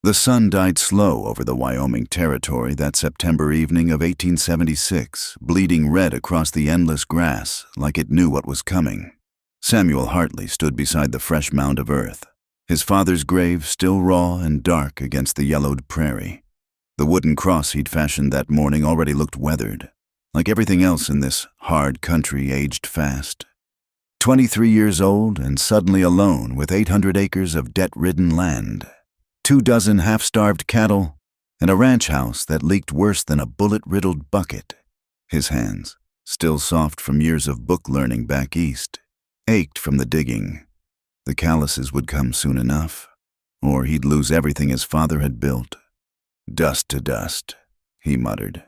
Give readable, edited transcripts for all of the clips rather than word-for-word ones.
The sun died slow over the Wyoming Territory that September evening of 1876, bleeding red across the endless grass like it knew what was coming. Samuel Hartley stood beside the fresh mound of earth, his father's grave still raw and dark against the yellowed prairie. The wooden cross he'd fashioned that morning already looked weathered, like everything else in this hard country aged fast. 23 years old and suddenly alone with 800 acres of debt-ridden land, 24 half-starved cattle, and a ranch house that leaked worse than a bullet-riddled bucket. His hands, still soft from years of book learning back east, ached from the digging. The calluses would come soon enough, or he'd lose everything his father had built. Dust to dust, he muttered.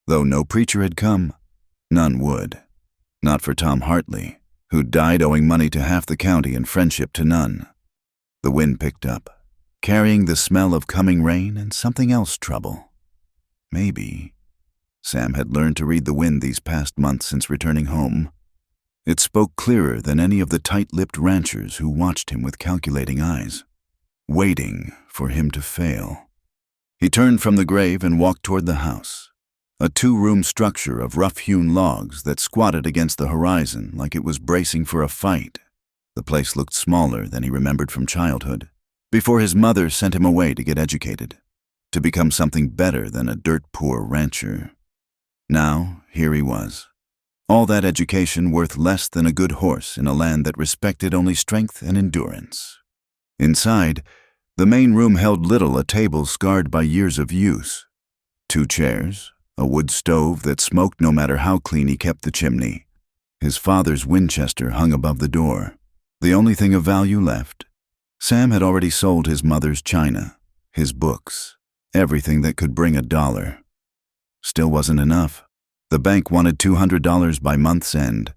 Though no preacher had come, none would. Not for Tom Hartley, who died owing money to half the county and friendship to none. The wind picked up, carrying the smell of coming rain and something else trouble. Maybe. Sam had learned to read the wind these past months since returning home. It spoke clearer than any of the tight-lipped ranchers who watched him with calculating eyes, waiting for him to fail. He turned from the grave and walked toward the house, a two-room structure of rough-hewn logs that squatted against the horizon like it was bracing for a fight. The place looked smaller than he remembered from childhood, before his mother sent him away to get educated, to become something better than a dirt-poor rancher. Now, here he was. All that education worth less than a good horse in a land that respected only strength and endurance. Inside, the main room held little, a table scarred by years of use. 2 chairs, a wood stove that smoked no matter how clean he kept the chimney. His father's Winchester hung above the door, the only thing of value left. Sam had already sold his mother's china, his books, everything that could bring $1. Still wasn't enough. The bank wanted $200 by month's end,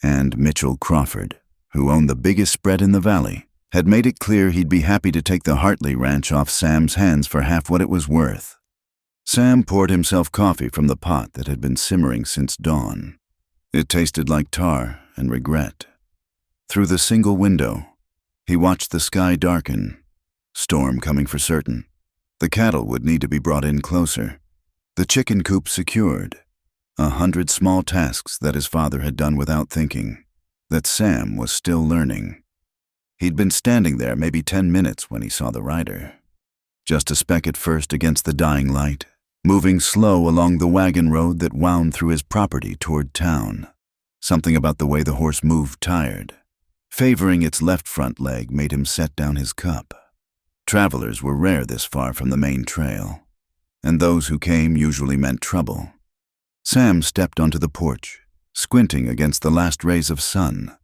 and Mitchell Crawford, who owned the biggest spread in the valley, had made it clear he'd be happy to take the Hartley ranch off Sam's hands for half what it was worth. Sam poured himself coffee from the pot that had been simmering since dawn. It tasted like tar and regret. Through the single window, he watched the sky darken. Storm coming for certain. The cattle would need to be brought in closer. The chicken coop secured. 100 small tasks that his father had done without thinking, that Sam was still learning. He'd been standing there maybe 10 minutes when he saw the rider. Just a speck at first against the dying light, moving slow along the wagon road that wound through his property toward town. Something about the way the horse moved tired. Favoring its left front leg made him set down his cup. Travelers were rare this far from the main trail, and those who came usually meant trouble. Sam stepped onto the porch, squinting against the last rays of sun.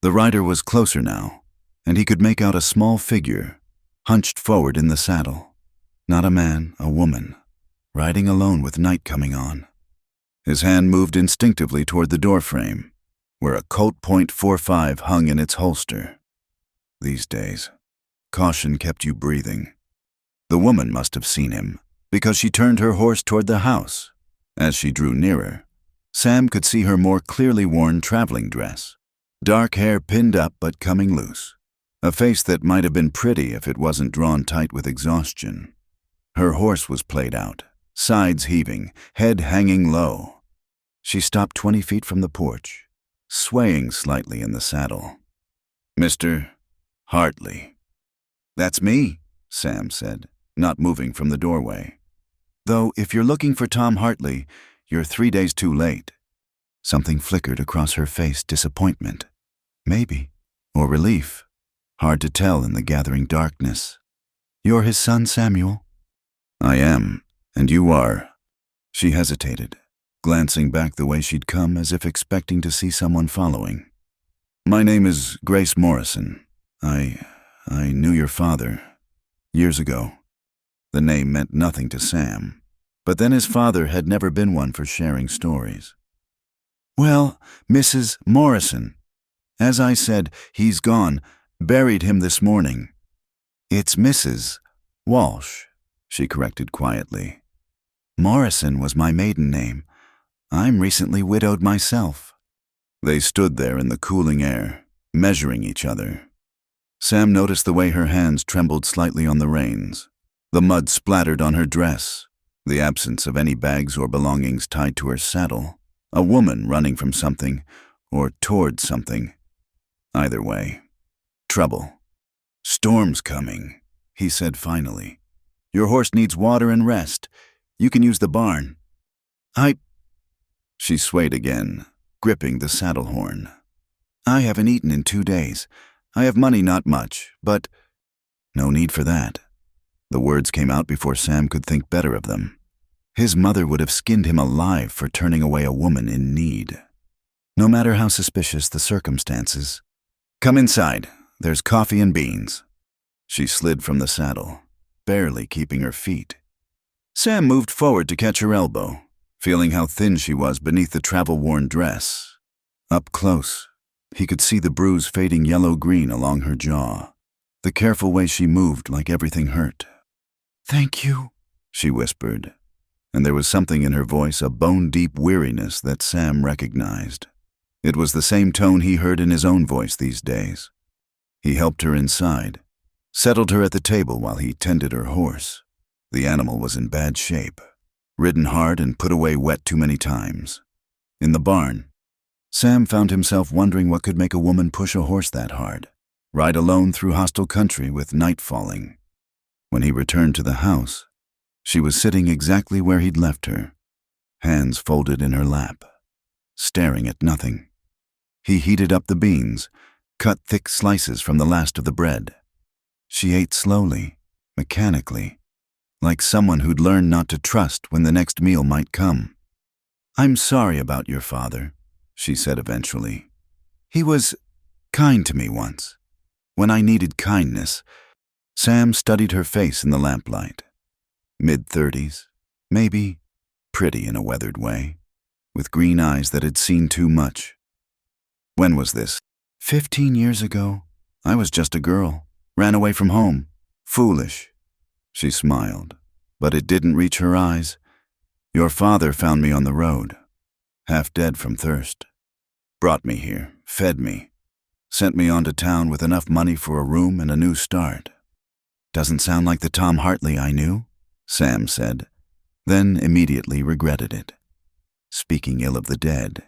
The rider was closer now, and he could make out a small figure, hunched forward in the saddle. Not a man, a woman, riding alone with night coming on. His hand moved instinctively toward the doorframe, where a Colt .45 hung in its holster. These days, caution kept you breathing. The woman must have seen him, because she turned her horse toward the house. As she drew nearer, Sam could see her more clearly worn traveling dress, dark hair pinned up but coming loose, a face that might have been pretty if it wasn't drawn tight with exhaustion. Her horse was played out, sides heaving, head hanging low. She stopped 20 feet from the porch, swaying slightly in the saddle. "Mr. Hartley." "That's me," Sam said, not moving from the doorway. "Though if you're looking for Tom Hartley, you're 3 days too late." Something flickered across her face, disappointment, maybe, or relief. Hard to tell in the gathering darkness. "You're his son, Samuel?" "I am, and you are." She hesitated, glancing back the way she'd come as if expecting to see someone following. "My name is Grace Morrison. I knew your father years ago." The name meant nothing to Sam, but then his father had never been one for sharing stories. "Well, Mrs. Morrison. As I said, he's gone. Buried him this morning." "It's Mrs. Walsh," she corrected quietly. "Morrison was my maiden name. I'm recently widowed myself." They stood there in the cooling air, measuring each other. Sam noticed the way her hands trembled slightly on the reins. The mud splattered on her dress, the absence of any bags or belongings tied to her saddle, a woman running from something or toward something. Either way, trouble. "Storm's coming," he said finally. "Your horse needs water and rest. You can use the barn." She swayed again, gripping the saddle horn. "I haven't eaten in 2 days. I have money, not much, but—" "No need for that." The words came out before Sam could think better of them. His mother would have skinned him alive for turning away a woman in need. No matter how suspicious the circumstances. "Come inside. There's coffee and beans." She slid from the saddle, barely keeping her feet. Sam moved forward to catch her elbow, feeling how thin she was beneath the travel-worn dress. Up close, he could see the bruise fading yellow-green along her jaw, the careful way she moved like everything hurt. "Thank you," she whispered, and there was something in her voice, a bone-deep weariness that Sam recognized. It was the same tone he heard in his own voice these days. He helped her inside, settled her at the table while he tended her horse. The animal was in bad shape, ridden hard and put away wet too many times. In the barn, Sam found himself wondering what could make a woman push a horse that hard, ride alone through hostile country with night falling. When he returned to the house, she was sitting exactly where he'd left her, hands folded in her lap, staring at nothing. He heated up the beans, cut thick slices from the last of the bread. She ate slowly, mechanically, like someone who'd learned not to trust when the next meal might come. "I'm sorry about your father," she said eventually. "He was kind to me once, when I needed kindness." Sam studied her face in the lamplight. Mid-30s, maybe, pretty in a weathered way, with green eyes that had seen too much. "When was this?" 15 years ago. I was just a girl, ran away from home. Foolish." She smiled, but it didn't reach her eyes. "Your father found me on the road, half dead from thirst. Brought me here, fed me, sent me on to town with enough money for a room and a new start." "Doesn't sound like the Tom Hartley I knew," Sam said, then immediately regretted it. Speaking ill of the dead,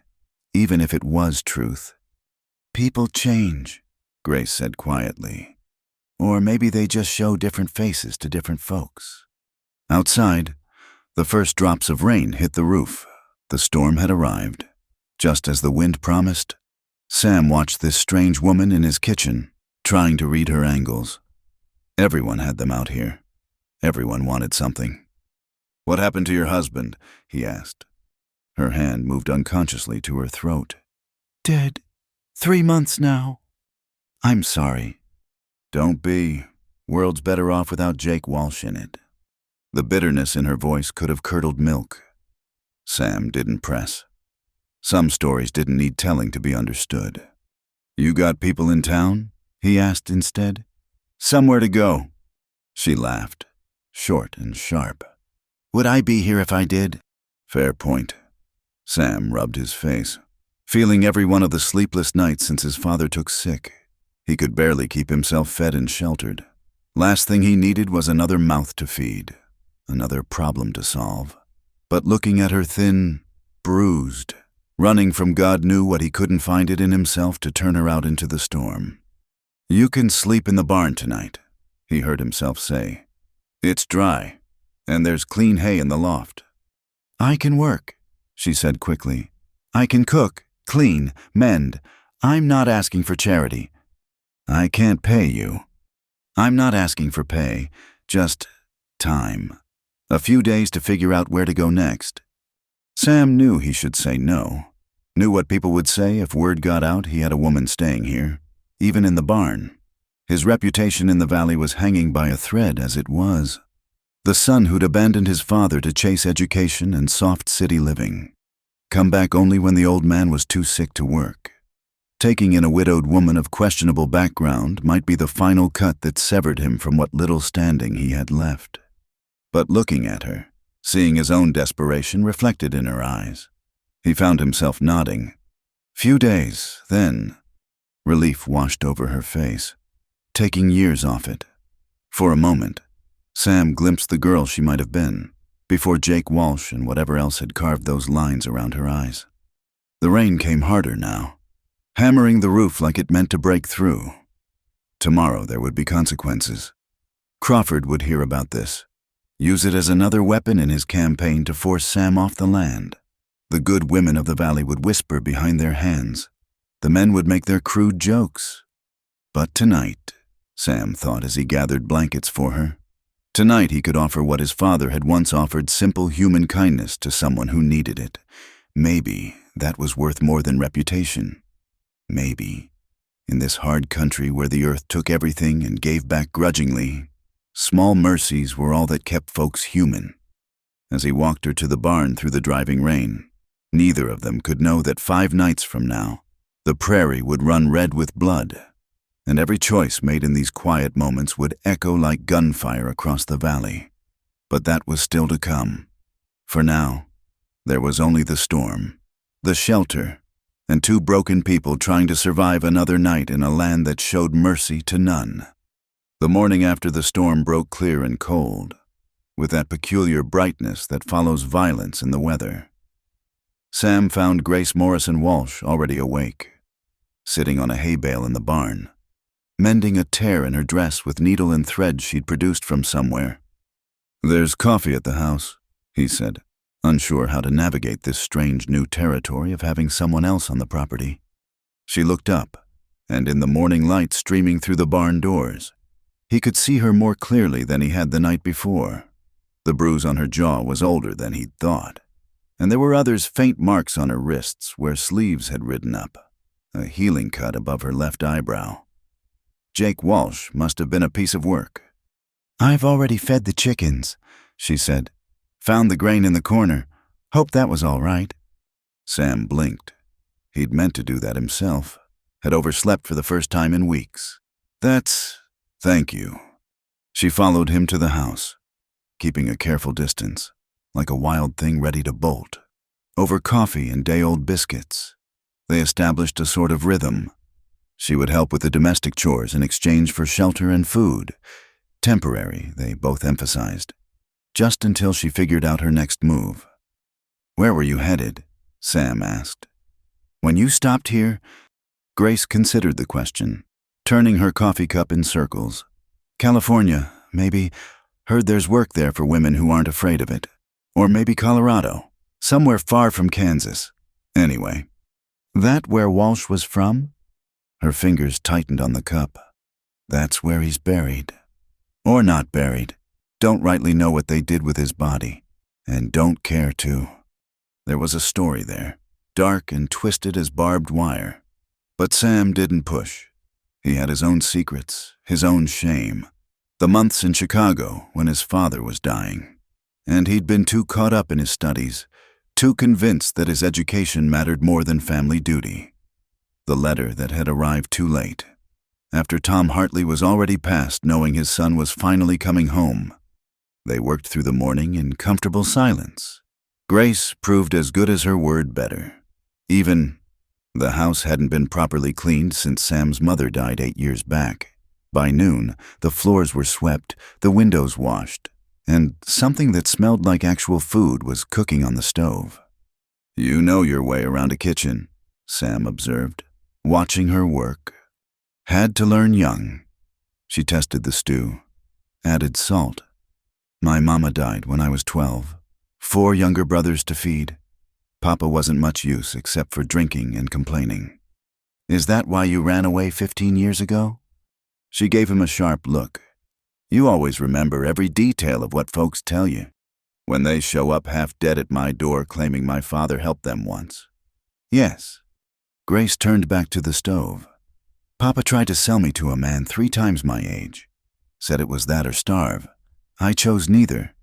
even if it was truth. "People change," Grace said quietly. "Or maybe they just show different faces to different folks." Outside, the first drops of rain hit the roof. The storm had arrived. Just as the wind promised, Sam watched this strange woman in his kitchen, trying to read her angles. Everyone had them out here. Everyone wanted something. "What happened to your husband?" he asked. Her hand moved unconsciously to her throat. "Dead. 3 months now." "I'm sorry." "Don't be. World's better off without Jake Walsh in it." The bitterness in her voice could have curdled milk. Sam didn't press. Some stories didn't need telling to be understood. "You got people in town?" he asked instead. "Somewhere to go." She laughed, short and sharp. "Would I be here if I did?" "Fair point." Sam rubbed his face, feeling every one of the sleepless nights since his father took sick. He could barely keep himself fed and sheltered. Last thing he needed was another mouth to feed, another problem to solve. But looking at her thin, bruised, running from God knew what he couldn't find it in himself to turn her out into the storm. "You can sleep in the barn tonight," he heard himself say. "It's dry, and there's clean hay in the loft." "I can work," she said quickly. "I can cook, clean, mend. I'm not asking for charity." "I can't pay you." "I'm not asking for pay, just time. A few days to figure out where to go next." Sam knew he should say no, knew what people would say if word got out he had a woman staying here, even in the barn. His reputation in the valley was hanging by a thread as it was. The son who'd abandoned his father to chase education and soft city living. Come back only when the old man was too sick to work. Taking in a widowed woman of questionable background might be the final cut that severed him from what little standing he had left. But looking at her, seeing his own desperation reflected in her eyes, he found himself nodding. Few days, then. Relief washed over her face, taking years off it. For a moment, Sam glimpsed the girl she might have been, before Jake Walsh and whatever else had carved those lines around her eyes. The rain came harder now, hammering the roof like it meant to break through. Tomorrow there would be consequences. Crawford would hear about this, use it as another weapon in his campaign to force Sam off the land. The good women of the valley would whisper behind their hands. The men would make their crude jokes. But tonight, Sam thought as he gathered blankets for her, tonight he could offer what his father had once offered, simple human kindness to someone who needed it. Maybe that was worth more than reputation. Maybe, in this hard country where the earth took everything and gave back grudgingly, small mercies were all that kept folks human. As he walked her to the barn through the driving rain, neither of them could know that 5 nights from now, the prairie would run red with blood, and every choice made in these quiet moments would echo like gunfire across the valley. But that was still to come. For now, there was only the storm, the shelter, and 2 broken people trying to survive another night in a land that showed mercy to none. The morning after the storm broke clear and cold, with that peculiar brightness that follows violence in the weather. Sam found Grace Morrison Walsh already awake, sitting on a hay bale in the barn, mending a tear in her dress with needle and thread she'd produced from somewhere. "There's coffee at the house," he said, unsure how to navigate this strange new territory of having someone else on the property. She looked up, and in the morning light streaming through the barn doors, he could see her more clearly than he had the night before. The bruise on her jaw was older than he'd thought, and there were others faint marks on her wrists where sleeves had ridden up, a healing cut above her left eyebrow. Jake Walsh must have been a piece of work. "I've already fed the chickens," she said. "Found the grain in the corner. Hope that was all right." Sam blinked. He'd meant to do that himself, had overslept for the first time in weeks. Thank you." She followed him to the house, keeping a careful distance, like a wild thing ready to bolt. Over coffee and day-old biscuits, they established a sort of rhythm. She would help with the domestic chores in exchange for shelter and food. Temporary, they both emphasized, just until she figured out her next move. "Where were you headed?" Sam asked. "When you stopped here?" Grace considered the question, turning her coffee cup in circles. "California, maybe. Heard there's work there for women who aren't afraid of it. Or maybe Colorado, somewhere far from Kansas. Anyway." "That where Walsh was from?" Her fingers tightened on the cup. "That's where he's buried. Or not buried. Don't rightly know what they did with his body, and don't care to. There was a story there, dark and twisted as barbed wire. But Sam didn't push. He had his own secrets, his own shame. The months in Chicago when his father was dying. And he'd been too caught up in his studies, too convinced that his education mattered more than family duty. The letter that had arrived too late, after Tom Hartley was already past knowing his son was finally coming home. They worked through the morning in comfortable silence. Grace proved as good as her word better. Even the house hadn't been properly cleaned since Sam's mother died 8 years back. By noon, the floors were swept, the windows washed, and something that smelled like actual food was cooking on the stove. "You know your way around a kitchen," Sam observed, watching her work. "Had to learn young." She tested the stew, added salt. "My mama died when I was 12. 4 younger brothers to feed. Papa wasn't much use except for drinking and complaining." "Is that why you ran away 15 years ago?" She gave him a sharp look. "You always remember every detail of what folks tell you, when they show up half dead at my door claiming my father helped them once." "Yes." Grace turned back to the stove. "Papa tried to sell me to a man 3 times my age. Said it was that or starve. I chose neither."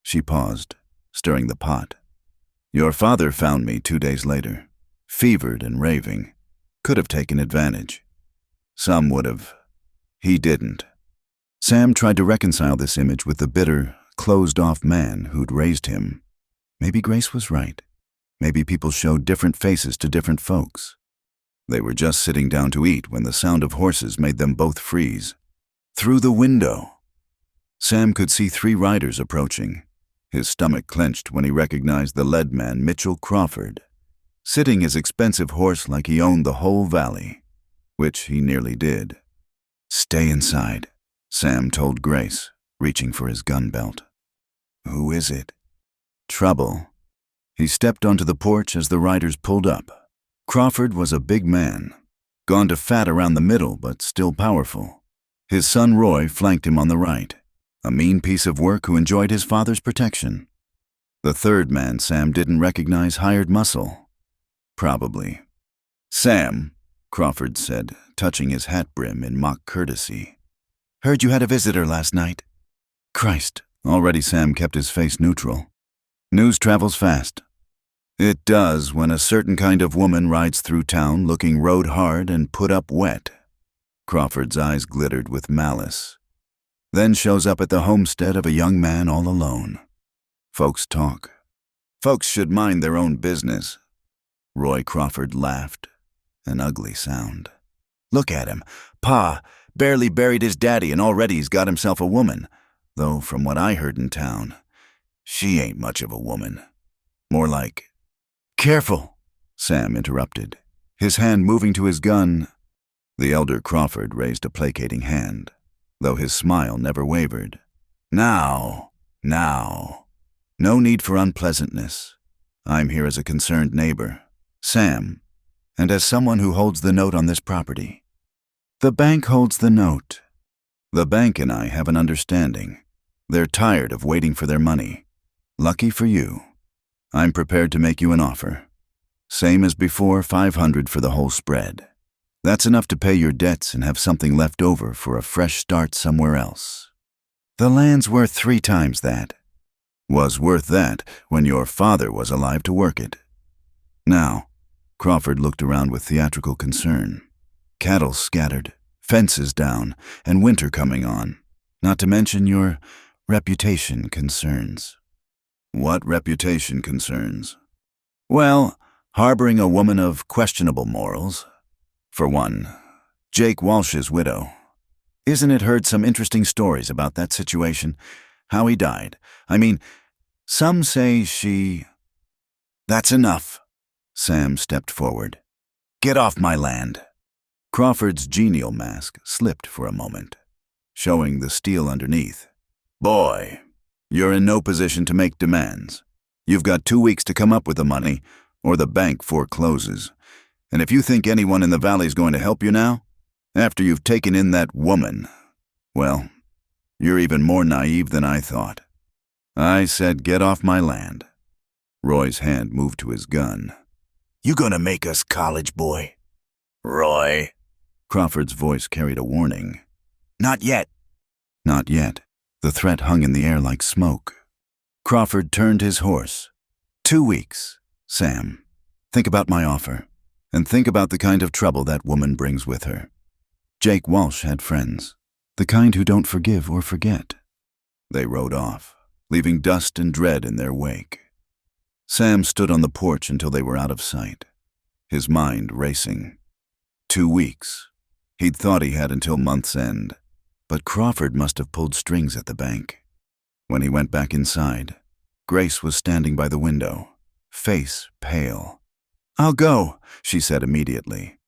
She paused, stirring the pot. "Your father found me 2 days later, fevered and raving. Could have taken advantage. Some would have. He didn't." Sam tried to reconcile this image with the bitter, closed-off man who'd raised him. Maybe Grace was right. Maybe people showed different faces to different folks. They were just sitting down to eat when the sound of horses made them both freeze. "Through the window." Sam could see 3 riders approaching. His stomach clenched when he recognized the lead man, Mitchell Crawford, sitting his expensive horse like he owned the whole valley, which he nearly did. "Stay inside," Sam told Grace, reaching for his gun belt. "Who is it?" "Trouble." He stepped onto the porch as the riders pulled up. Crawford was a big man, gone to fat around the middle but still powerful. His son Roy flanked him on the right, a mean piece of work who enjoyed his father's protection. The third man Sam didn't recognize hired muscle. Probably. "Sam," Crawford said, touching his hat brim in mock courtesy. "Heard you had a visitor last night." Christ, already Sam kept his face neutral. "News travels fast." "It does when a certain kind of woman rides through town looking rode hard and put up wet." Crawford's eyes glittered with malice. "Then shows up at the homestead of a young man all alone. Folks talk. Folks should mind their own business." Roy Crawford laughed, an ugly sound. "Look at him. Pa barely buried his daddy and already he's got himself a woman. Though from what I heard in town, she ain't much of a woman. More like—" "Careful," Sam interrupted, his hand moving to his gun. The elder Crawford raised a placating hand, though his smile never wavered. Now. No need for unpleasantness. I'm here as a concerned neighbor, Sam, and as someone who holds the note on this property." "The bank holds the note." "The bank and I have an understanding. They're tired of waiting for their money. Lucky for you. I'm prepared to make you an offer. Same as before, $500 for the whole spread. That's enough to pay your debts and have something left over for a fresh start somewhere else." "The land's worth 3 times that." "Was worth that when your father was alive to work it." Now, Crawford looked around with theatrical concern. Cattle scattered, fences down, and winter coming on, not to mention your reputation concerns. "What reputation concerns?" "Well, harboring a woman of questionable morals. For one, Jake Walsh's widow. Isn't it heard some interesting stories about that situation? How he died. I mean, some say she—" "That's enough." Sam stepped forward. "Get off my land." Crawford's genial mask slipped for a moment, showing the steel underneath. "Boy, you're in no position to make demands. You've got 2 weeks to come up with the money, or the bank forecloses. And if you think anyone in the valley's going to help you now, after you've taken in that woman, well, you're even more naive than I thought. I said get off my land." Roy's hand moved to his gun. "You gonna make us college boy?" "Roy." Crawford's voice carried a warning. "Not yet." Not yet. The threat hung in the air like smoke. Crawford turned his horse. 2 weeks, Sam. Think about my offer, and think about the kind of trouble that woman brings with her. Jake Walsh had friends, the kind who don't forgive or forget. They rode off, leaving dust and dread in their wake. Sam stood on the porch until they were out of sight, his mind racing. 2 weeks. He'd thought he had until month's end, but Crawford must have pulled strings at the bank. When he went back inside, Grace was standing by the window, face pale. "I'll go," she said immediately.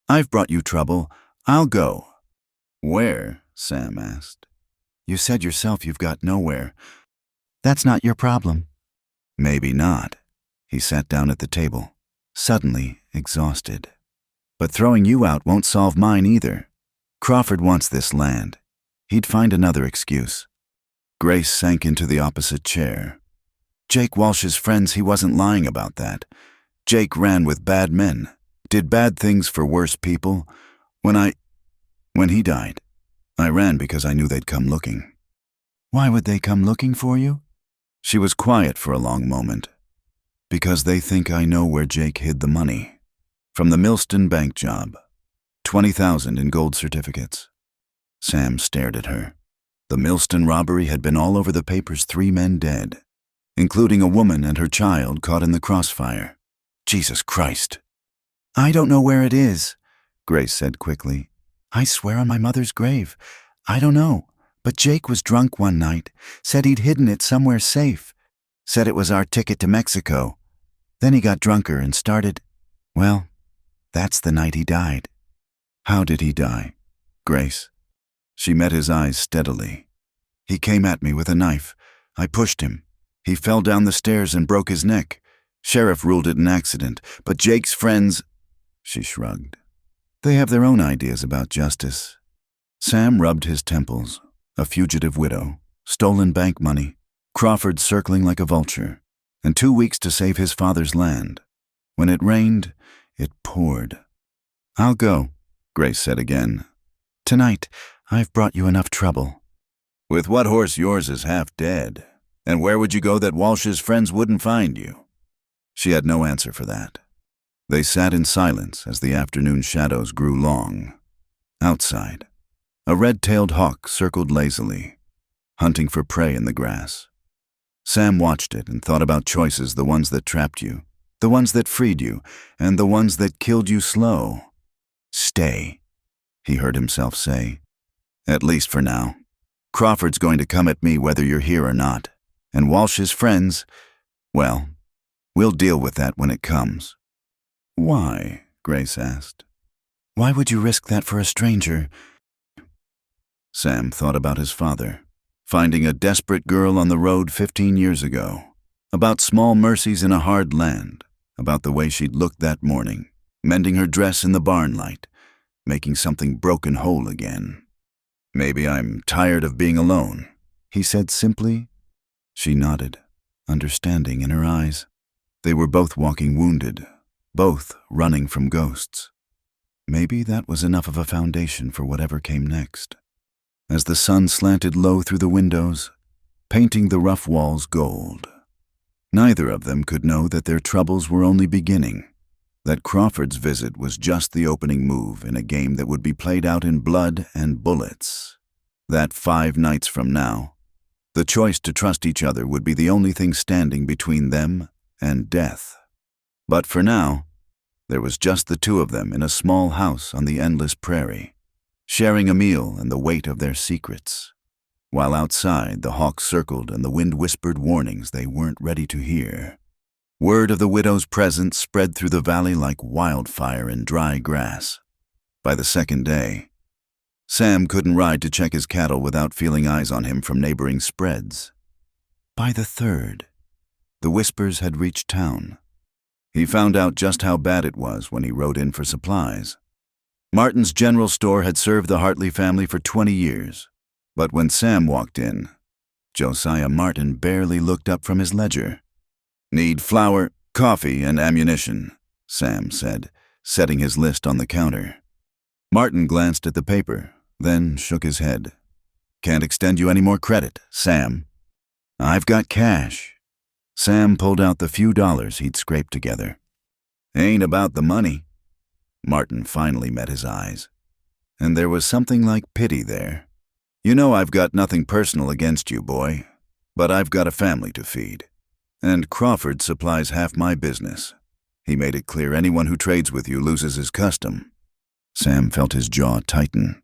"I've brought you trouble. I'll go." "Where?" Sam asked. "You said yourself you've got nowhere. That's not your problem." "Maybe not." He sat down at the table, suddenly exhausted. "But throwing you out won't solve mine either. Crawford wants this land. He'd find another excuse." Grace sank into the opposite chair. "Jake Walsh's friends, he wasn't lying about that. Jake ran with bad men, did bad things for worse people. When he died, I ran because I knew they'd come looking." "Why would they come looking for you?" She was quiet for a long moment. "Because they think I know where Jake hid the money. From the Millston bank job. 20,000 in gold certificates." Sam stared at her. The Millston robbery had been all over the papers, 3 men dead, including a woman and her child caught in the crossfire. Jesus Christ. "I don't know where it is," Grace said quickly. "I swear on my mother's grave. I don't know, But Jake was drunk one night, said he'd hidden it somewhere safe, said it was our ticket to Mexico. Then he got drunker and started, well, that's the night he died." "How did he die, Grace?" She met his eyes steadily. "He came at me with a knife. I pushed him. He fell down the stairs and broke his neck. Sheriff ruled it an accident, but Jake's friends—" She shrugged. "They have their own ideas about justice." Sam rubbed his temples. A fugitive widow, stolen bank money, Crawford circling like a vulture, and 2 weeks to save his father's land. When it rained, it poured. "I'll go," Grace said again. "Tonight, I've brought you enough trouble." "With what horse yours is half dead? And where would you go that Walsh's friends wouldn't find you?" She had no answer for that. They sat in silence as the afternoon shadows grew long. Outside, a red-tailed hawk circled lazily, hunting for prey in the grass. Sam watched it and thought about choices, the ones that trapped you, the ones that freed you, and the ones that killed you slow. "Stay," he heard himself say. "At least for now. Crawford's going to come at me whether you're here or not. And Walsh's friends, well, we'll deal with that when it comes." "Why?" Grace asked. "Why would you risk that for a stranger?" Sam thought about his father, finding a desperate girl on the road 15 years ago, about small mercies in a hard land, about the way she'd looked that morning, mending her dress in the barn light, making something broken whole again. "Maybe I'm tired of being alone," he said simply. She nodded, understanding in her eyes. They were both walking wounded, both running from ghosts. Maybe that was enough of a foundation for whatever came next. As the sun slanted low through the windows, painting the rough walls gold, neither of them could know that their troubles were only beginning, that Crawford's visit was just the opening move in a game that would be played out in blood and bullets, that 5 nights from now, the choice to trust each other would be the only thing standing between them and death. But for now, there was just the two of them in a small house on the endless prairie, sharing a meal and the weight of their secrets, while outside the hawk circled and the wind whispered warnings they weren't ready to hear. Word of the widow's presence spread through the valley like wildfire in dry grass. By the second day, Sam couldn't ride to check his cattle without feeling eyes on him from neighboring spreads. By the third, the whispers had reached town. He found out just how bad it was when he rode in for supplies. Martin's general store had served the Hartley family for 20 years, but when Sam walked in, Josiah Martin barely looked up from his ledger. "Need flour, coffee, and ammunition," Sam said, setting his list on the counter. Martin glanced at the paper, then shook his head. "Can't extend you any more credit, Sam." "I've got cash." Sam pulled out the few dollars he'd scraped together. "Ain't about the money." Martin finally met his eyes, and there was something like pity there. "You know I've got nothing personal against you, boy, but I've got a family to feed. And Crawford supplies half my business. He made it clear anyone who trades with you loses his custom." Sam felt his jaw tighten.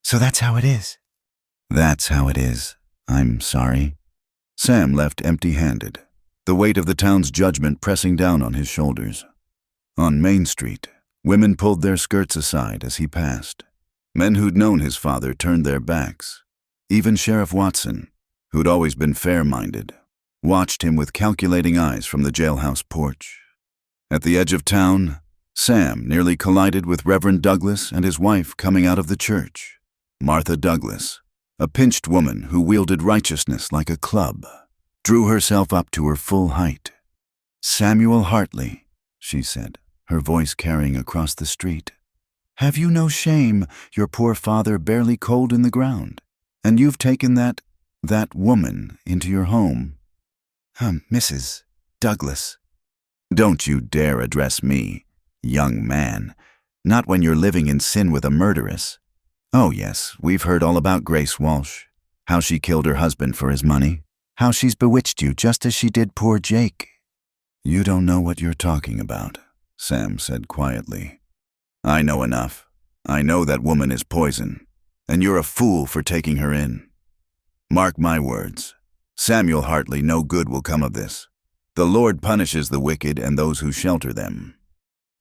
"So that's how it is?" "That's how it is. I'm sorry." Sam left empty-handed, the weight of the town's judgment pressing down on his shoulders. On Main Street, women pulled their skirts aside as he passed. Men who'd known his father turned their backs. Even Sheriff Watson, who'd always been fair-minded, watched him with calculating eyes from the jailhouse porch. At the edge of town, Sam nearly collided with Reverend Douglas and his wife coming out of the church. Martha Douglas, a pinched woman who wielded righteousness like a club, drew herself up to her full height. "Samuel Hartley," she said, her voice carrying across the street. "Have you no shame, your poor father barely cold in the ground, and you've taken that woman into your home?" "Mrs. Douglas." "Don't you dare address me, young man, not when you're living in sin with a murderess. Oh yes, we've heard all about Grace Walsh, how she killed her husband for his money, how she's bewitched you just as she did poor Jake." "You don't know what you're talking about," Sam said quietly. "I know enough. I know that woman is poison, and you're a fool for taking her in. Mark my words. Samuel Hartley, no good will come of this. The Lord punishes the wicked and those who shelter them.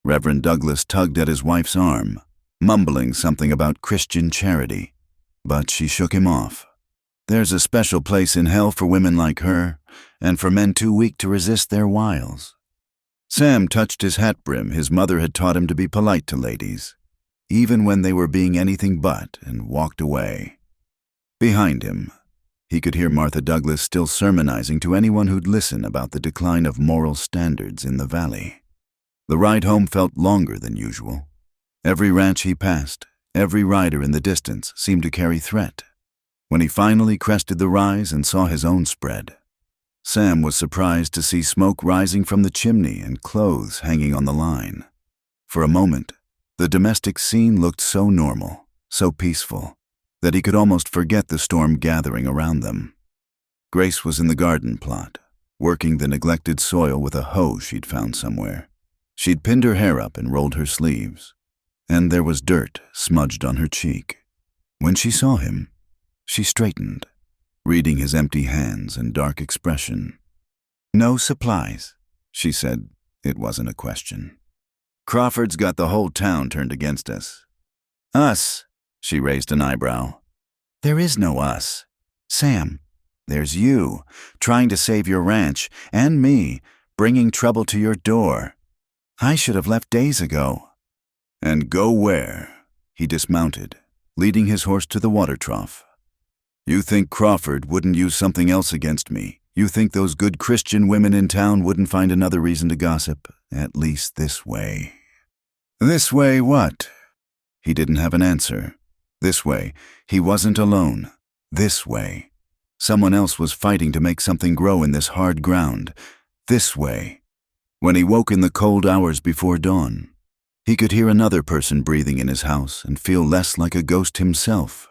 Reverend Douglas tugged at his wife's arm, mumbling something about Christian charity, but she shook him off. There's a special place in hell for women like her, and for men too weak to resist their wiles. Sam touched his hat brim. His mother had taught him to be polite to ladies, even when they were being anything but, and walked away. Behind him, he could hear Martha Douglas still sermonizing to anyone who'd listen about the decline of moral standards in the valley. The ride home felt longer than usual. Every ranch he passed, every rider in the distance seemed to carry threat. When he finally crested the rise and saw his own spread, Sam was surprised to see smoke rising from the chimney and clothes hanging on the line. For a moment, the domestic scene looked so normal, so peaceful, that he could almost forget the storm gathering around them. Grace was in the garden plot, working the neglected soil with a hoe she'd found somewhere. She'd pinned her hair up and rolled her sleeves, and there was dirt smudged on her cheek. When she saw him, she straightened, reading his empty hands and dark expression. "No supplies," she said. It wasn't a question. "Crawford's got the whole town turned against us." "Us?" She raised an eyebrow. "There is no us. Sam, there's you, trying to save your ranch, and me, bringing trouble to your door. I should have left days ago." "And go where?" He dismounted, leading his horse to the water trough. "You think Crawford wouldn't use something else against me? You think those good Christian women in town wouldn't find another reason to gossip, at least this way?" "This way what?" He didn't have an answer. This way, he wasn't alone. This way, someone else was fighting to make something grow in this hard ground. This way. When he woke in the cold hours before dawn, he could hear another person breathing in his house and feel less like a ghost himself.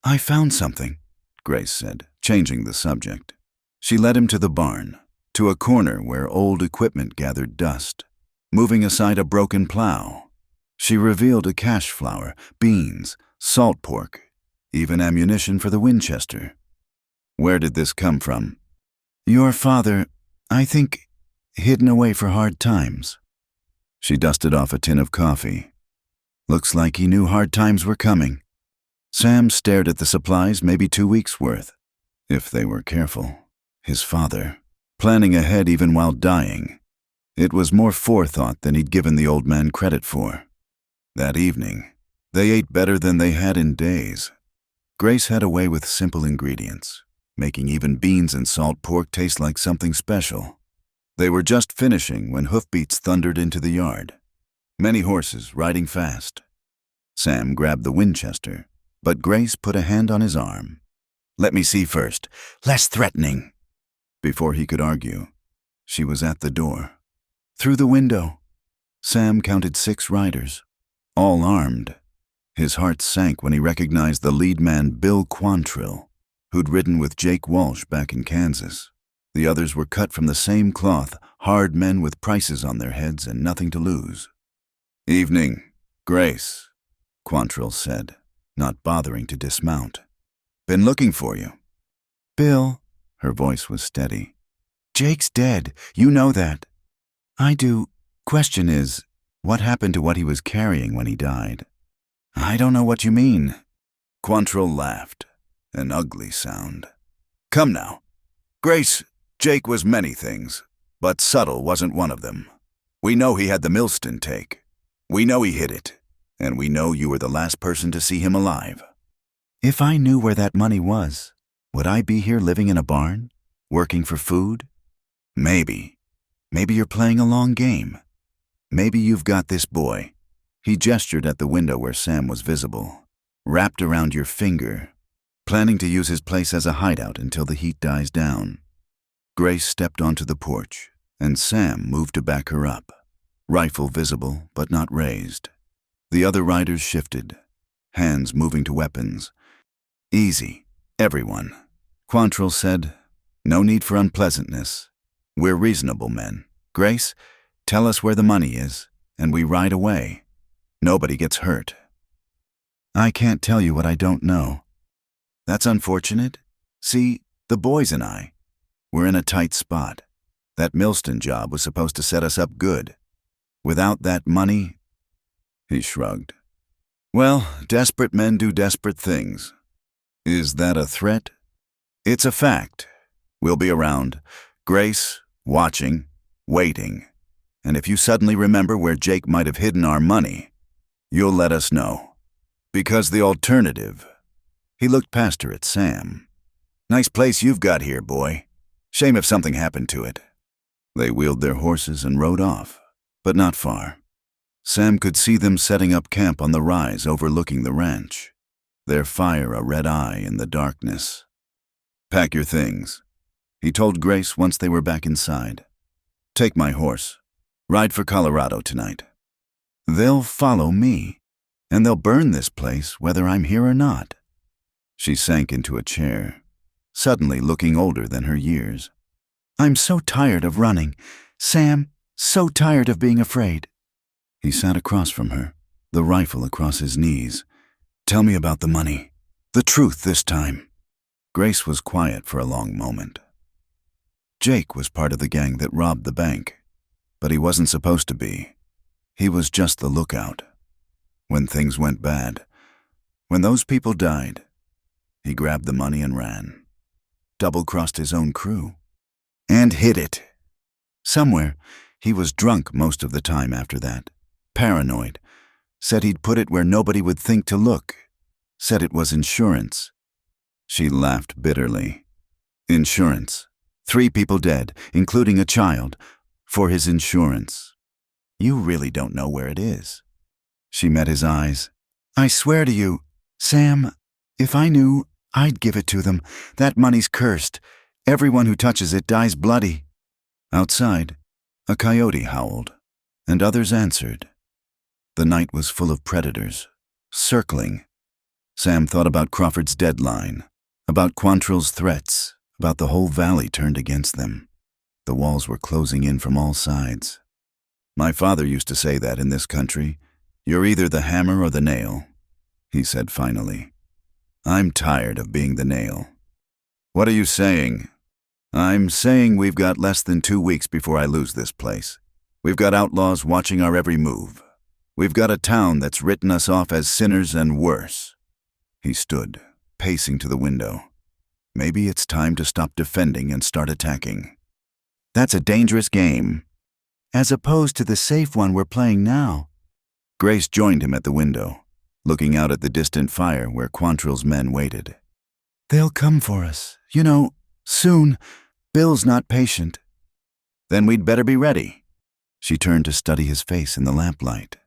"I found something," Grace said, changing the subject. She led him to the barn, to a corner where old equipment gathered dust, moving aside a broken plow. She revealed a cache flower, beans, salt pork, even ammunition for the Winchester. "Where did this come from?" "Your father, I think, hidden away for hard times." She dusted off a tin of coffee. "Looks like he knew hard times were coming." Sam stared at the supplies, maybe 2 weeks' worth, if they were careful. His father, planning ahead even while dying. It was more forethought than he'd given the old man credit for. That evening, they ate better than they had in days. Grace had a way with simple ingredients, making even beans and salt pork taste like something special. They were just finishing when hoofbeats thundered into the yard. Many horses riding fast. Sam grabbed the Winchester, but Grace put a hand on his arm. "Let me see first. Less threatening." Before he could argue, she was at the door. Through the window, Sam counted 6 riders, all armed. His heart sank when he recognized the lead man, Bill Quantrill, who'd ridden with Jake Walsh back in Kansas. The others were cut from the same cloth, hard men with prices on their heads and nothing to lose. "Evening, Grace," Quantrill said, not bothering to dismount. "Been looking for you." "Bill," her voice was steady. "Jake's dead, you know that." "I do. Question is, what happened to what he was carrying when he died?" "I don't know what you mean." Quantrill laughed, an ugly sound. "Come now. Grace, Jake was many things, but subtle wasn't one of them. We know he had the Millston take. We know he hid it, and we know you were the last person to see him alive." "If I knew where that money was, would I be here living in a barn, working for food?" "Maybe. Maybe you're playing a long game. Maybe you've got this boy." He gestured at the window where Sam was visible. "Wrapped around your finger, planning to use his place as a hideout until the heat dies down." Grace stepped onto the porch, and Sam moved to back her up, rifle visible but not raised. The other riders shifted, hands moving to weapons. "Easy, everyone," Quantrill said. "No need for unpleasantness. We're reasonable men. Grace, tell us where the money is, and we ride away. Nobody gets hurt." "I can't tell you what I don't know." "That's unfortunate. See, the boys and I, we're in a tight spot. That Millston job was supposed to set us up good. Without that money, he shrugged. Well, desperate men do desperate things. Is that a threat? It's a fact. We'll be around. Grace, watching, waiting. And if you suddenly remember where Jake might have hidden our money, you'll let us know. Because the alternative... He looked past her at Sam. Nice place you've got here, boy. Shame if something happened to it. They wheeled their horses and rode off, but not far. Sam could see them setting up camp on the rise overlooking the ranch, their fire a red eye in the darkness. Pack your things, he told Grace once they were back inside. Take my horse. Ride for Colorado tonight. They'll follow me, and they'll burn this place whether I'm here or not. She sank into a chair, suddenly looking older than her years. I'm so tired of running. Sam, so tired of being afraid. He sat across from her, the rifle across his knees. Tell me about the money. The truth this time. Grace was quiet for a long moment. Jake was part of the gang that robbed the bank, but he wasn't supposed to be. He was just the lookout. When things went bad, when those people died, he grabbed the money and ran. Double-crossed his own crew. And hid it. Somewhere, he was drunk most of the time after that. Paranoid. Said he'd put it where nobody would think to look. Said it was insurance. She laughed bitterly. Insurance. 3 people dead, including a child, for his insurance. You really don't know where it is. She met his eyes. I swear to you, Sam, if I knew, I'd give it to them. That money's cursed. Everyone who touches it dies bloody. Outside, a coyote howled, and others answered. The night was full of predators, circling. Sam thought about Crawford's deadline, about Quantrill's threats, about the whole valley turned against them. The walls were closing in from all sides. My father used to say that in this country, you're either the hammer or the nail, he said finally. I'm tired of being the nail. What are you saying? I'm saying we've got less than 2 weeks before I lose this place. We've got outlaws watching our every move. We've got a town that's written us off as sinners and worse. He stood, pacing to the window. Maybe it's time to stop defending and start attacking. That's a dangerous game. As opposed to the safe one we're playing now. Grace joined him at the window, looking out at the distant fire where Quantrill's men waited. They'll come for us, soon. Bill's not patient. Then we'd better be ready. She turned to study his face in the lamplight.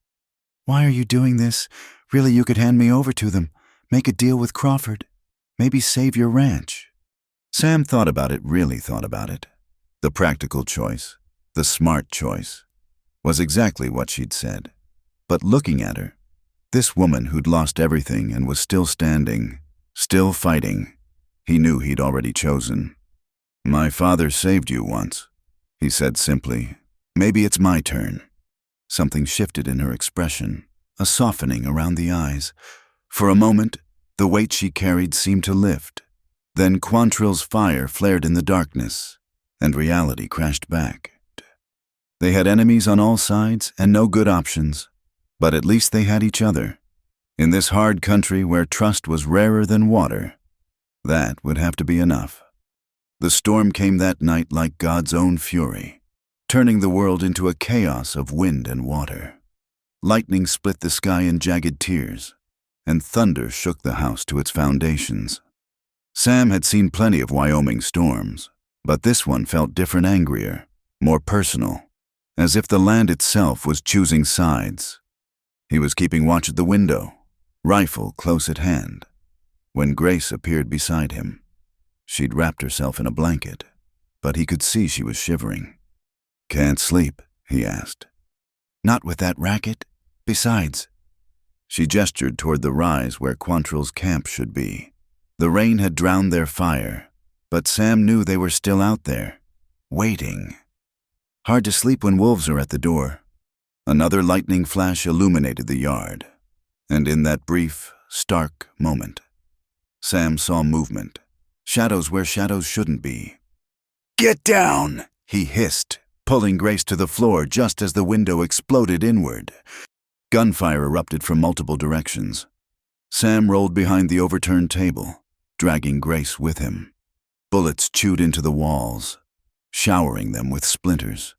Why are you doing this? Really, you could hand me over to them, make a deal with Crawford, maybe save your ranch. Sam thought about it, really thought about it. The practical choice, the smart choice, was exactly what she'd said. But looking at her, this woman who'd lost everything and was still standing, still fighting, he knew he'd already chosen. My father saved you once, he said simply. Maybe it's my turn. Something shifted in her expression, a softening around the eyes. For a moment, the weight she carried seemed to lift. Then Quantrill's fire flared in the darkness, and reality crashed back. They had enemies on all sides and no good options, but at least they had each other. In this hard country where trust was rarer than water, that would have to be enough. The storm came that night like God's own fury, turning the world into a chaos of wind and water. Lightning split the sky in jagged tears, and thunder shook the house to its foundations. Sam had seen plenty of Wyoming storms, but this one felt different, angrier, more personal, as if the land itself was choosing sides. He was keeping watch at the window, rifle close at hand, when Grace appeared beside him. She'd wrapped herself in a blanket, but he could see she was shivering. Can't sleep, he asked. Not with that racket. Besides, she gestured toward the rise where Quantrill's camp should be. The rain had drowned their fire, but Sam knew they were still out there, waiting. Hard to sleep when wolves are at the door. Another lightning flash illuminated the yard, and in that brief, stark moment, Sam saw movement, Shadows where shadows shouldn't be. "Get down!" he hissed, pulling Grace to the floor just as the window exploded inward. Gunfire erupted from multiple directions. Sam rolled behind the overturned table, dragging Grace with him. Bullets chewed into the walls, showering them with splinters.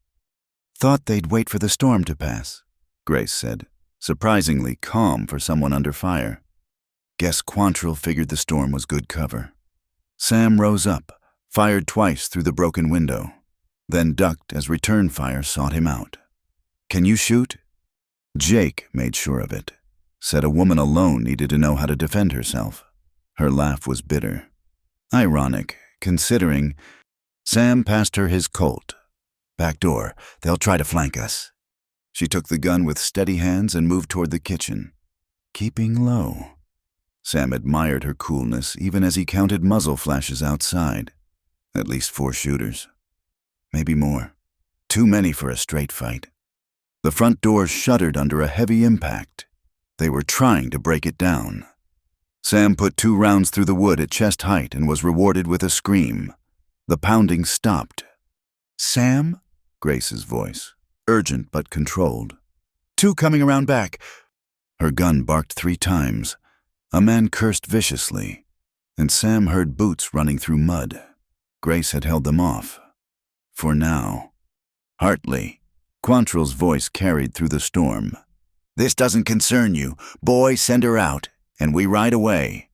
"Thought they'd wait for the storm to pass," Grace said, surprisingly calm for someone under fire. Guess Quantrill figured the storm was good cover. Sam rose up, fired twice through the broken window, then ducked as return fire sought him out. "Can you shoot?" Jake made sure of it, said a woman alone needed to know how to defend herself. Her laugh was bitter. Ironic, considering. Sam passed her his Colt. "Back door. They'll try to flank us." She took the gun with steady hands and moved toward the kitchen, keeping low. Sam admired her coolness even as he counted muzzle flashes outside. At least 4 shooters. Maybe more. Too many for a straight fight. The front door shuddered under a heavy impact. They were trying to break it down. Sam put 2 rounds through the wood at chest height and was rewarded with a scream. The pounding stopped. "Sam?" Grace's voice, urgent but controlled. "2 coming around back." Her gun barked 3 times. A man cursed viciously, and Sam heard boots running through mud. Grace had held them off. For now. "Hartley," Quantrill's voice carried through the storm. "This doesn't concern you. Boy, send her out, and we ride away."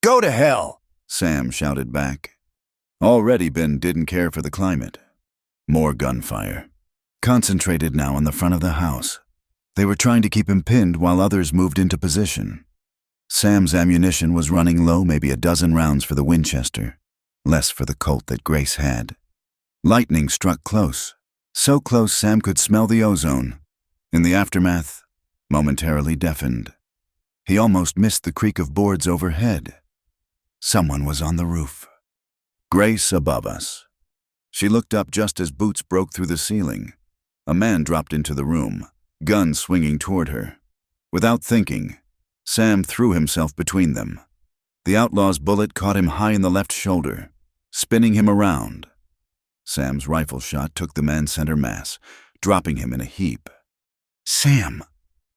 "Go to hell!" Sam shouted back. Already Ben didn't care for the climate. More gunfire. Concentrated now on the front of the house. They were trying to keep him pinned while others moved into position. Sam's ammunition was running low, maybe a dozen rounds for the Winchester, less for the Colt that Grace had. Lightning struck close, so close Sam could smell the ozone. In the aftermath, momentarily deafened. He almost missed the creak of boards overhead. Someone was on the roof. Grace above us. She looked up just as boots broke through the ceiling. A man dropped into the room, gun swinging toward her. Without thinking, Sam threw himself between them. The outlaw's bullet caught him high in the left shoulder, spinning him around. Sam's rifle shot took the man's center mass, dropping him in a heap. "Sam!"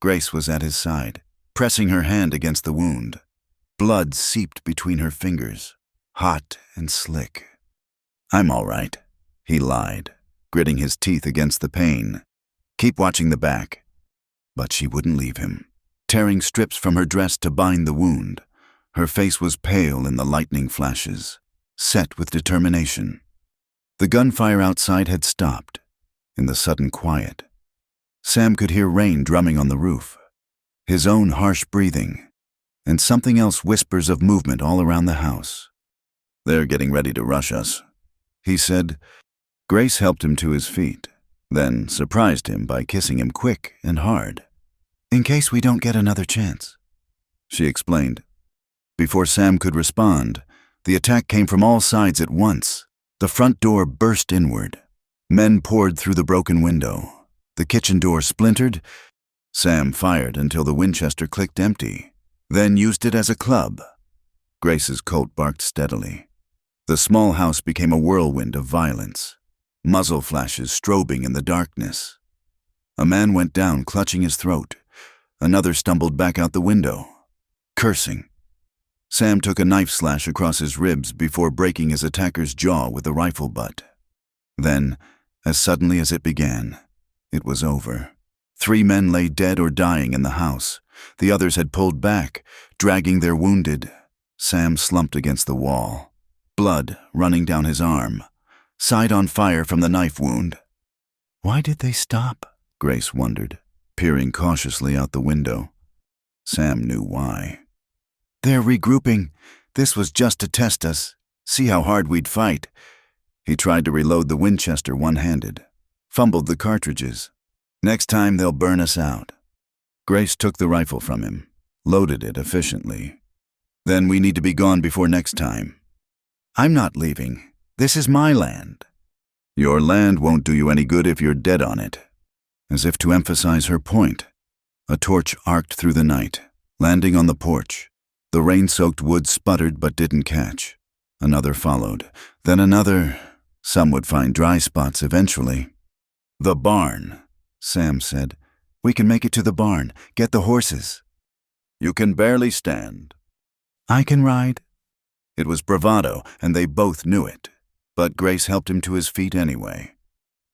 Grace was at his side, pressing her hand against the wound. Blood seeped between her fingers, hot and slick. "I'm all right," he lied, gritting his teeth against the pain. "Keep watching the back." But she wouldn't leave him, tearing strips from her dress to bind the wound. Her face was pale in the lightning flashes, set with determination. The gunfire outside had stopped. In the sudden quiet, Sam could hear rain drumming on the roof, his own harsh breathing, and something else whispers of movement all around the house. "They're getting ready to rush us," he said. Grace helped him to his feet, then surprised him by kissing him quick and hard. "In case we don't get another chance," she explained. Before Sam could respond, the attack came from all sides at once. The front door burst inward. Men poured through the broken window. The kitchen door splintered. Sam fired until the Winchester clicked empty, then used it as a club. Grace's Colt barked steadily. The small house became a whirlwind of violence, muzzle flashes strobing in the darkness. A man went down, clutching his throat. Another stumbled back out the window, cursing. Sam took a knife slash across his ribs before breaking his attacker's jaw with a rifle butt. Then, as suddenly as it began, it was over. 3 men lay dead or dying in the house. The others had pulled back, dragging their wounded. Sam slumped against the wall, blood running down his arm, side on fire from the knife wound. Why did they stop? Grace wondered, peering cautiously out the window. Sam knew why. "They're regrouping. This was just to test us, see how hard we'd fight." He tried to reload the Winchester one-handed, fumbled the cartridges. "Next time they'll burn us out." Grace took the rifle from him, loaded it efficiently. "Then we need to be gone before next time." "I'm not leaving. This is my land." "Your land won't do you any good if you're dead on it." As if to emphasize her point, a torch arced through the night, landing on the porch. The rain-soaked wood sputtered but didn't catch. Another followed, then another. Some would find dry spots eventually. "The barn," Sam said. "We can make it to the barn. Get the horses." "You can barely stand." "I can ride." It was bravado, and they both knew it. But Grace helped him to his feet anyway.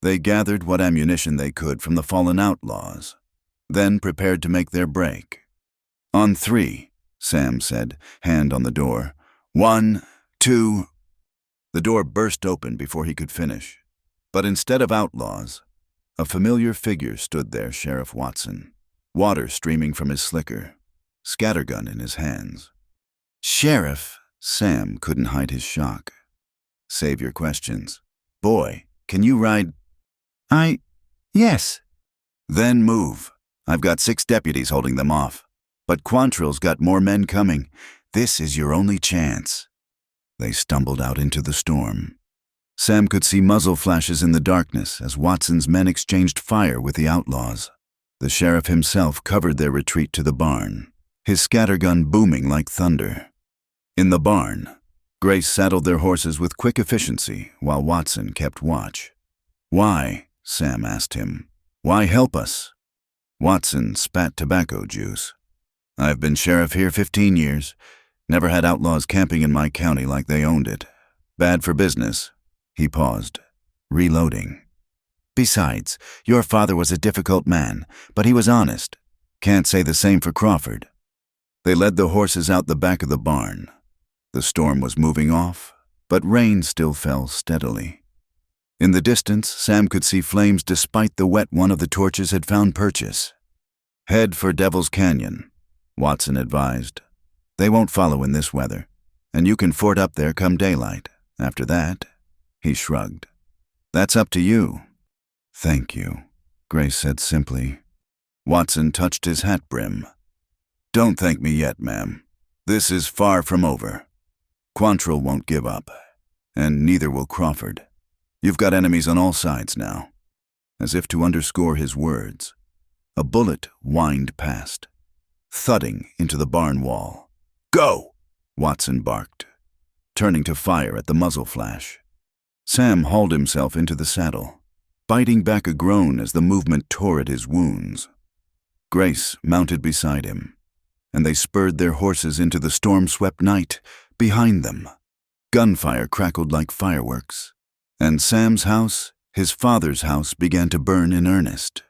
They gathered what ammunition they could from the fallen outlaws, then prepared to make their break. "On 3, Sam said, hand on the door. 1, 2. The door burst open before he could finish. But instead of outlaws, a familiar figure stood there, Sheriff Watson, water streaming from his slicker, scattergun in his hands. "Sheriff," Sam couldn't hide his shock. "Save your questions. Boy, can you ride?" Yes." "Then move. I've got 6 deputies holding them off. But Quantrill's got more men coming. This is your only chance." They stumbled out into the storm. Sam could see muzzle flashes in the darkness as Watson's men exchanged fire with the outlaws. The sheriff himself covered their retreat to the barn, his scattergun booming like thunder. In the barn, Grace saddled their horses with quick efficiency while Watson kept watch. "Why?" Sam asked him. "Why help us?" Watson spat tobacco juice. "I've been sheriff here 15 years. Never had outlaws camping in my county like they owned it. Bad for business." He paused, reloading. "Besides, your father was a difficult man, but he was honest. Can't say the same for Crawford." They led the horses out the back of the barn. The storm was moving off, but rain still fell steadily. In the distance, Sam could see flames despite the wet one of the torches had found purchase. "Head for Devil's Canyon," Watson advised. "They won't follow in this weather, and you can fort up there come daylight. After that," he shrugged. "That's up to you." "Thank you," Grace said simply. Watson touched his hat brim. "Don't thank me yet, ma'am. This is far from over. Quantrill won't give up, and neither will Crawford. You've got enemies on all sides now." As if to underscore his words, a bullet whined past, thudding into the barn wall. "Go!" Watson barked, turning to fire at the muzzle flash. Sam hauled himself into the saddle, biting back a groan as the movement tore at his wounds. Grace mounted beside him, and they spurred their horses into the storm-swept night behind them. Gunfire crackled like fireworks, and Sam's house, his father's house, began to burn in earnest.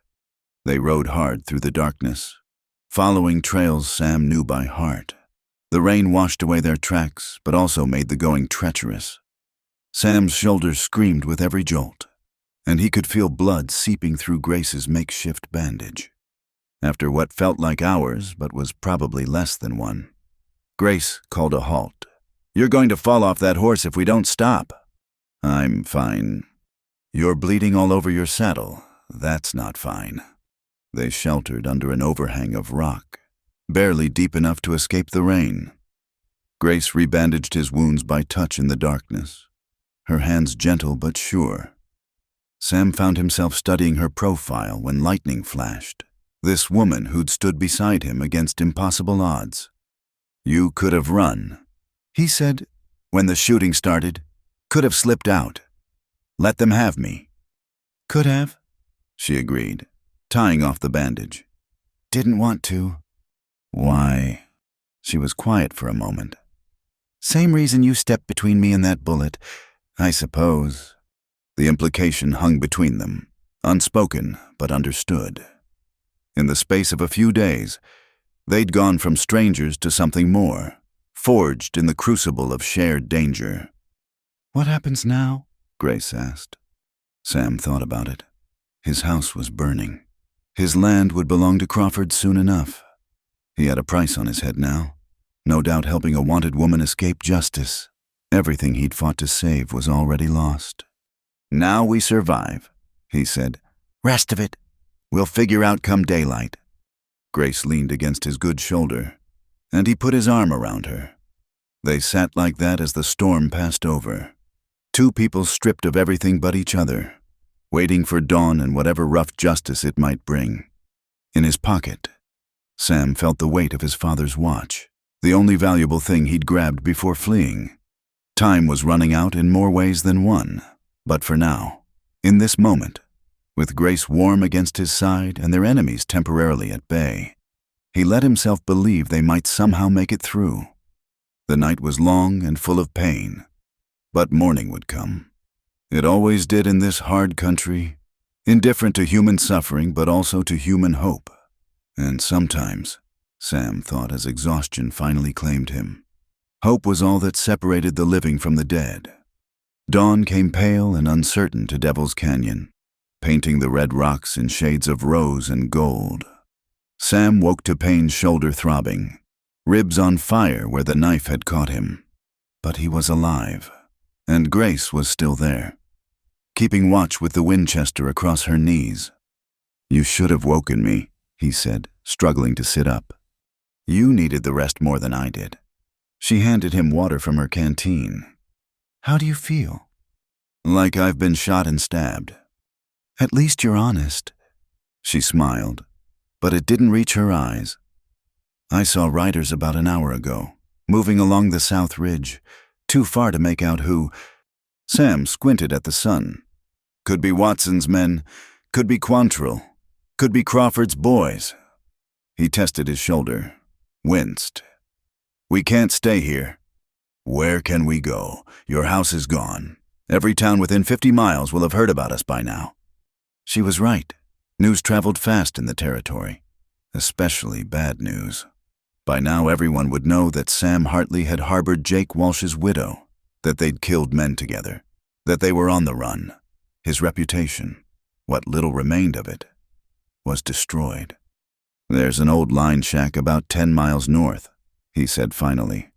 They rode hard through the darkness, following trails Sam knew by heart. The rain washed away their tracks, but also made the going treacherous. Sam's shoulders screamed with every jolt, and he could feel blood seeping through Grace's makeshift bandage. After what felt like hours, but was probably less than one, Grace called a halt. "You're going to fall off that horse if we don't stop." "I'm fine." "You're bleeding all over your saddle. That's not fine." They sheltered under an overhang of rock, barely deep enough to escape the rain. Grace rebandaged his wounds by touch in the darkness, her hands gentle but sure. Sam found himself studying her profile when lightning flashed, this woman who'd stood beside him against impossible odds. "You could have run," he said, "when the shooting started. Could have slipped out. Let them have me." "Could have," she agreed, tying off the bandage. "Didn't want to." "Why?" She was quiet for a moment. "Same reason you stepped between me and that bullet, I suppose." The implication hung between them, unspoken but understood. In the space of a few days, they'd gone from strangers to something more, forged in the crucible of shared danger. "What happens now?" Grace asked. Sam thought about it. His house was burning. His land would belong to Crawford soon enough. He had a price on his head now, no doubt helping a wanted woman escape justice. Everything he'd fought to save was already lost. "Now we survive," he said. "Rest of it, we'll figure out come daylight." Grace leaned against his good shoulder, and he put his arm around her. They sat like that as the storm passed over. Two people stripped of everything but each other, waiting for dawn and whatever rough justice it might bring. In his pocket, Sam felt the weight of his father's watch, the only valuable thing he'd grabbed before fleeing. Time was running out in more ways than one, but for now, in this moment, with Grace warm against his side and their enemies temporarily at bay, he let himself believe they might somehow make it through. The night was long and full of pain, but morning would come. It always did in this hard country, indifferent to human suffering but also to human hope. And sometimes, Sam thought as exhaustion finally claimed him, hope was all that separated the living from the dead. Dawn came pale and uncertain to Devil's Canyon, painting the red rocks in shades of rose and gold. Sam woke to pain shoulder throbbing, ribs on fire where the knife had caught him. But he was alive, and Grace was still there, keeping watch with the Winchester across her knees. "You should have woken me," he said, struggling to sit up. "You needed the rest more than I did." She handed him water from her canteen. "How do you feel?" "Like I've been shot and stabbed." "At least you're honest." She smiled, but it didn't reach her eyes. "I saw riders about an hour ago, moving along the south ridge, too far to make out who." Sam squinted at the sun. "Could be Watson's men, could be Quantrill, could be Crawford's boys." He tested his shoulder, winced. "We can't stay here." "Where can we go? Your house is gone. Every town within 50 miles will have heard about us by now." She was right. News traveled fast in the territory, especially bad news. By now everyone would know that Sam Hartley had harbored Jake Walsh's widow, that they'd killed men together, that they were on the run. His reputation, what little remained of it, was destroyed. "There's an old line shack about 10 miles north," he said finally.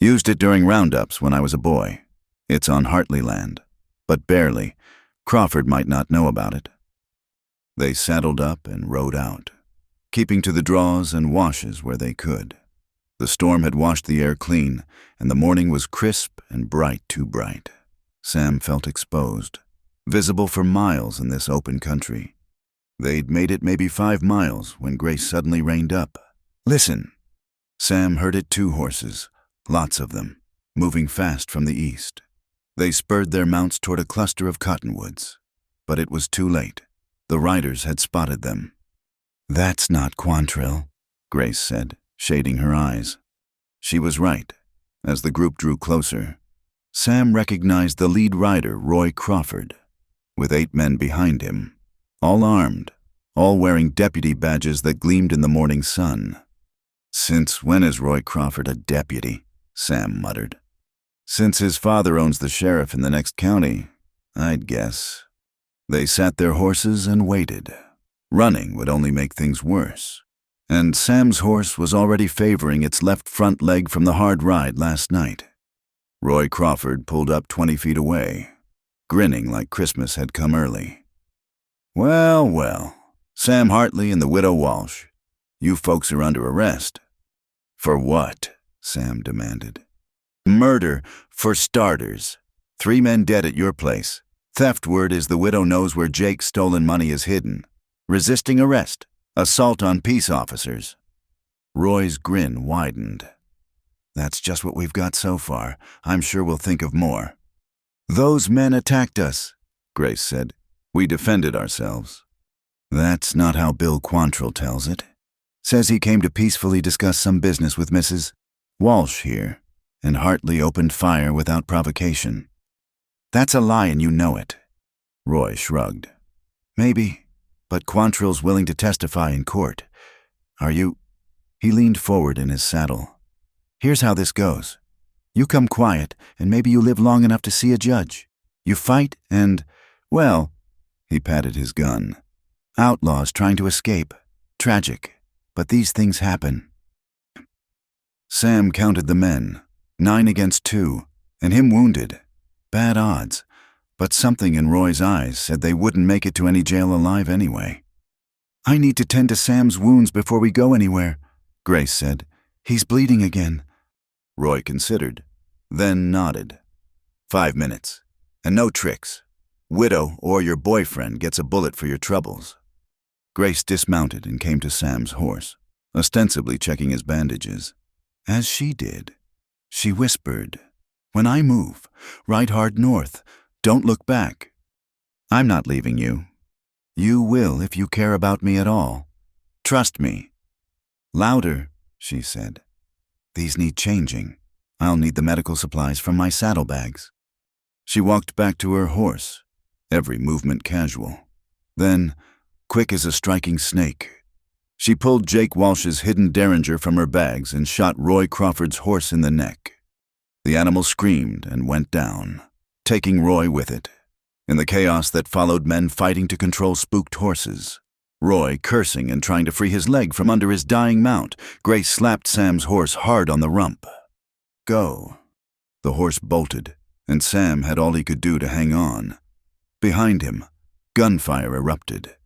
"Used it during roundups when I was a boy. It's on Hartley land, but barely. Crawford might not know about it." They saddled up and rode out, keeping to the draws and washes where they could. The storm had washed the air clean, and the morning was crisp and bright, too bright. Sam felt exposed, visible for miles in this open country. They'd made it maybe 5 miles when Grace suddenly reined up. "Listen." Sam heard it 2 horses, lots of them, moving fast from the east. They spurred their mounts toward a cluster of cottonwoods, but it was too late. The riders had spotted them. "That's not Quantrill," Grace said, shading her eyes. She was right. As the group drew closer, Sam recognized the lead rider, Roy Crawford, with 8 men behind him, all armed, all wearing deputy badges that gleamed in the morning sun. "Since when is Roy Crawford a deputy?" Sam muttered. "Since his father owns the sheriff in the next county, I'd guess." They sat their horses and waited. Running would only make things worse. And Sam's horse was already favoring its left front leg from the hard ride last night. Roy Crawford pulled up 20 feet away, grinning like Christmas had come early. "Well, well, Sam Hartley and the widow Walsh, you folks are under arrest." "For what?" Sam demanded. "Murder, for starters. 3 men dead at your place. Theft word is the widow knows where Jake's stolen money is hidden. Resisting arrest. Assault on peace officers." Roy's grin widened. "That's just what we've got so far. I'm sure we'll think of more." "Those men attacked us," Grace said. "We defended ourselves." "That's not how Bill Quantrill tells it. Says he came to peacefully discuss some business with Mrs. Walsh here, and Hartley opened fire without provocation." "That's a lie and you know it." Roy shrugged. "Maybe, but Quantrill's willing to testify in court. Are you—" He leaned forward in his saddle. "Here's how this goes. You come quiet, and maybe you live long enough to see a judge. You fight and, well," he patted his gun, "outlaws trying to escape. Tragic, but these things happen." Sam counted the men, 9 against 2, and him wounded. Bad odds, but something in Roy's eyes said they wouldn't make it to any jail alive anyway. "I need to tend to Sam's wounds before we go anywhere," Grace said. "He's bleeding again." Roy considered, then nodded. 5 minutes, and no tricks. Widow or your boyfriend gets a bullet for your troubles." Grace dismounted and came to Sam's horse, ostensibly checking his bandages. As she did, she whispered, When I move, ride hard north. Don't look back. I'm not leaving you. You will if you care about me at all. Trust me." "Louder," she said. "These need changing. I'll need the medical supplies from my saddlebags." She walked back to her horse, every movement casual. Then, quick as a striking snake, she pulled Jake Walsh's hidden derringer from her bags and shot Roy Crawford's horse in the neck. The animal screamed and went down, taking Roy with it. In the chaos that followed, men fighting to control spooked horses, Roy cursing and trying to free his leg from under his dying mount, Grace slapped Sam's horse hard on the rump. "Go." The horse bolted, and Sam had all he could do to hang on. Behind him, gunfire erupted.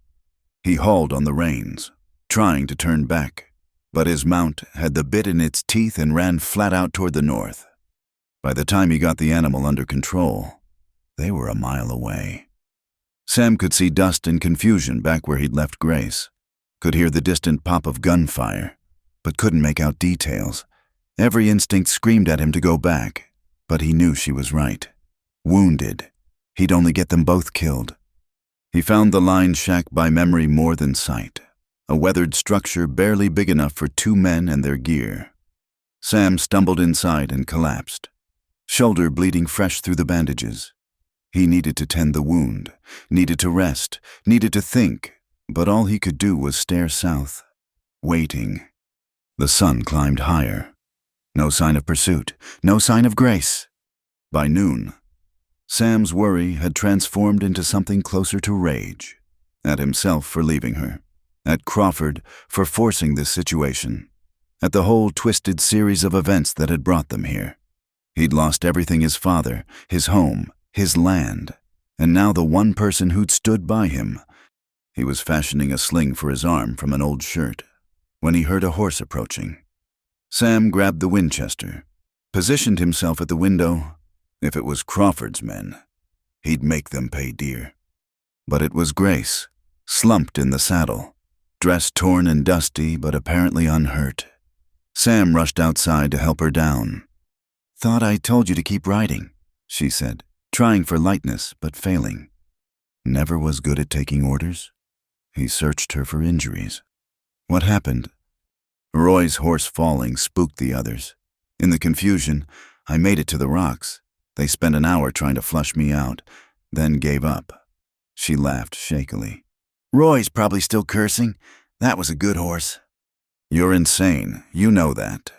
He hauled on the reins, trying to turn back, but his mount had the bit in its teeth and ran flat out toward the north. By the time he got the animal under control, they were a mile away. Sam could see dust and confusion back where he'd left Grace, could hear the distant pop of gunfire, but couldn't make out details. Every instinct screamed at him to go back, but he knew she was right. Wounded, he'd only get them both killed. He found the line shack by memory more than sight, a weathered structure barely big enough for 2 men and their gear. Sam stumbled inside and collapsed, shoulder bleeding fresh through the bandages. He needed to tend the wound, needed to rest, needed to think, but all he could do was stare south, waiting. The sun climbed higher. No sign of pursuit, no sign of Grace. By noon, Sam's worry had transformed into something closer to rage, at himself for leaving her, at Crawford for forcing this situation, at the whole twisted series of events that had brought them here. He'd lost everything: his father, his home, his land, and now the one person who'd stood by him. He was fashioning a sling for his arm from an old shirt when he heard a horse approaching. Sam grabbed the Winchester, positioned himself at the window. If it was Crawford's men, he'd make them pay dear. But it was Grace, slumped in the saddle, dress torn and dusty but apparently unhurt. Sam rushed outside to help her down. "Thought I told you to keep riding," she said, trying for lightness but failing. Never was good at taking orders. He searched her for injuries. "What happened?" Roy's horse falling spooked the others. In the confusion, I made it to the rocks. They spent an hour trying to flush me out, then gave up. She laughed shakily. "Roy's probably still cursing. That was a good horse." "You're insane. You know that."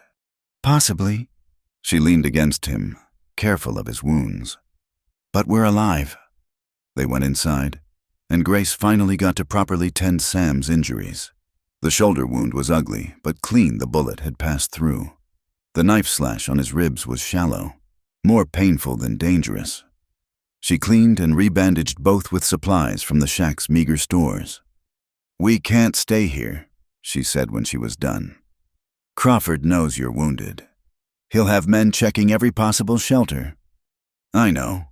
"Possibly." She leaned against him, careful of his wounds. "But we're alive." They went inside, and Grace finally got to properly tend Sam's injuries. The shoulder wound was ugly, but clean the bullet had passed through. The knife slash on his ribs was shallow, more painful than dangerous. She cleaned and rebandaged both with supplies from the shack's meager stores. "We can't stay here," she said when she was done. "Crawford knows you're wounded. He'll have men checking every possible shelter." "I know."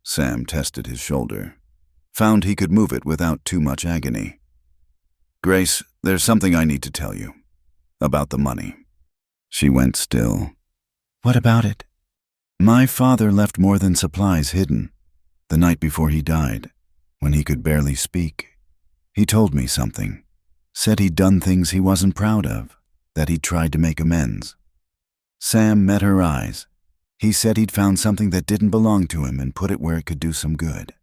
Sam tested his shoulder, found he could move it without too much agony. "Grace, there's something I need to tell you. About the money." She went still. "What about it?" "My father left more than supplies hidden. The night before he died, when he could barely speak, he told me something. Said he'd done things he wasn't proud of, that he'd tried to make amends." Sam met her eyes. He said he'd found something that didn't belong to him and put it where it could do some good.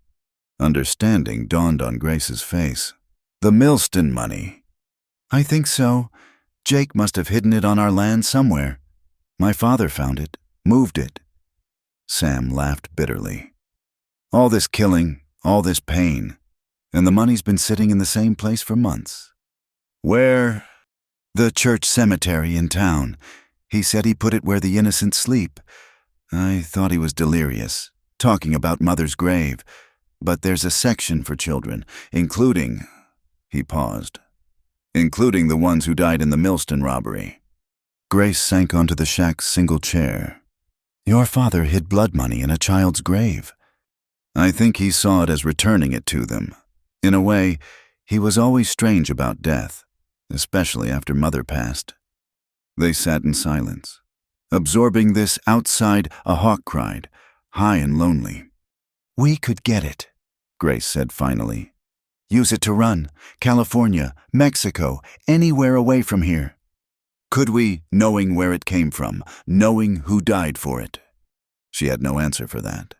Understanding dawned on Grace's face. "The Millston money." "I think so. Jake must have hidden it on our land somewhere. My father found it, moved it." Sam laughed bitterly. "All this killing, all this pain, and the money's been sitting in the same place for months." "Where?" "The church cemetery in town. He said he put it where the innocent sleep. I thought he was delirious, talking about Mother's grave, but there's a section for children, including—" He paused. "Including the ones who died in the Millston robbery." Grace sank onto the shack's single chair. "Your father hid blood money in a child's grave." "I think he saw it as returning it to them. In a way, he was always strange about death, especially after Mother passed." They sat in silence. Absorbing this outside, a hawk cried, high and lonely. "We could get it," Grace said finally. "Use it to run. California, Mexico, anywhere away from here." Could we, knowing where it came from, knowing who died for it? She had no answer for that.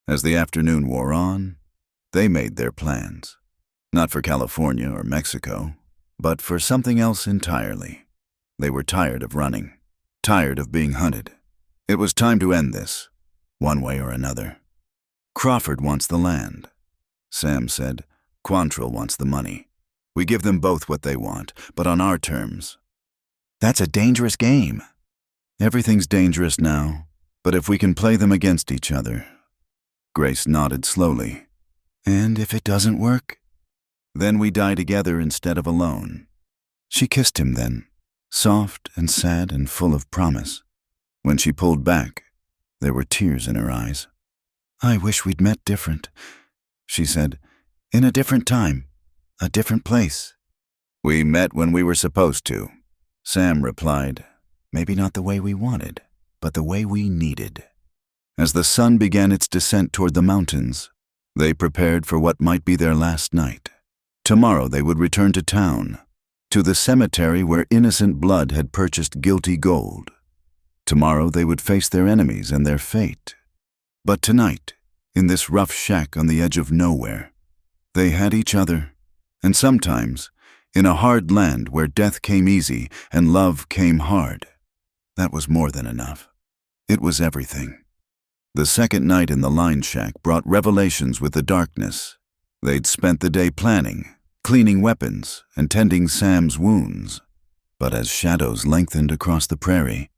As the afternoon wore on, they made their plans. Not for California or Mexico, but for something else entirely. They were tired of running, tired of being hunted. It was time to end this, one way or another. Crawford wants the land. Sam said, Quantrill wants the money. We give them both what they want, but on our terms. That's a dangerous game. Everything's dangerous now, but if we can play them against each other. Grace nodded slowly. And if it doesn't work? Then we die together instead of alone. She kissed him then, soft and sad and full of promise. When she pulled back, there were tears in her eyes. "I wish we'd met different," she said. "In a different time, a different place." "We met when we were supposed to," Sam replied. "Maybe not the way we wanted, but the way we needed." As the sun began its descent toward the mountains, they prepared for what might be their last night. Tomorrow they would return to town, to the cemetery where innocent blood had purchased guilty gold. Tomorrow they would face their enemies and their fate. But tonight, in this rough shack on the edge of nowhere, they had each other, and sometimes, in a hard land where death came easy and love came hard, that was more than enough. It was everything. The second night in the line shack brought revelations with the darkness. They'd spent the day planning, cleaning weapons, and tending Sam's wounds. But as shadows lengthened across the prairie,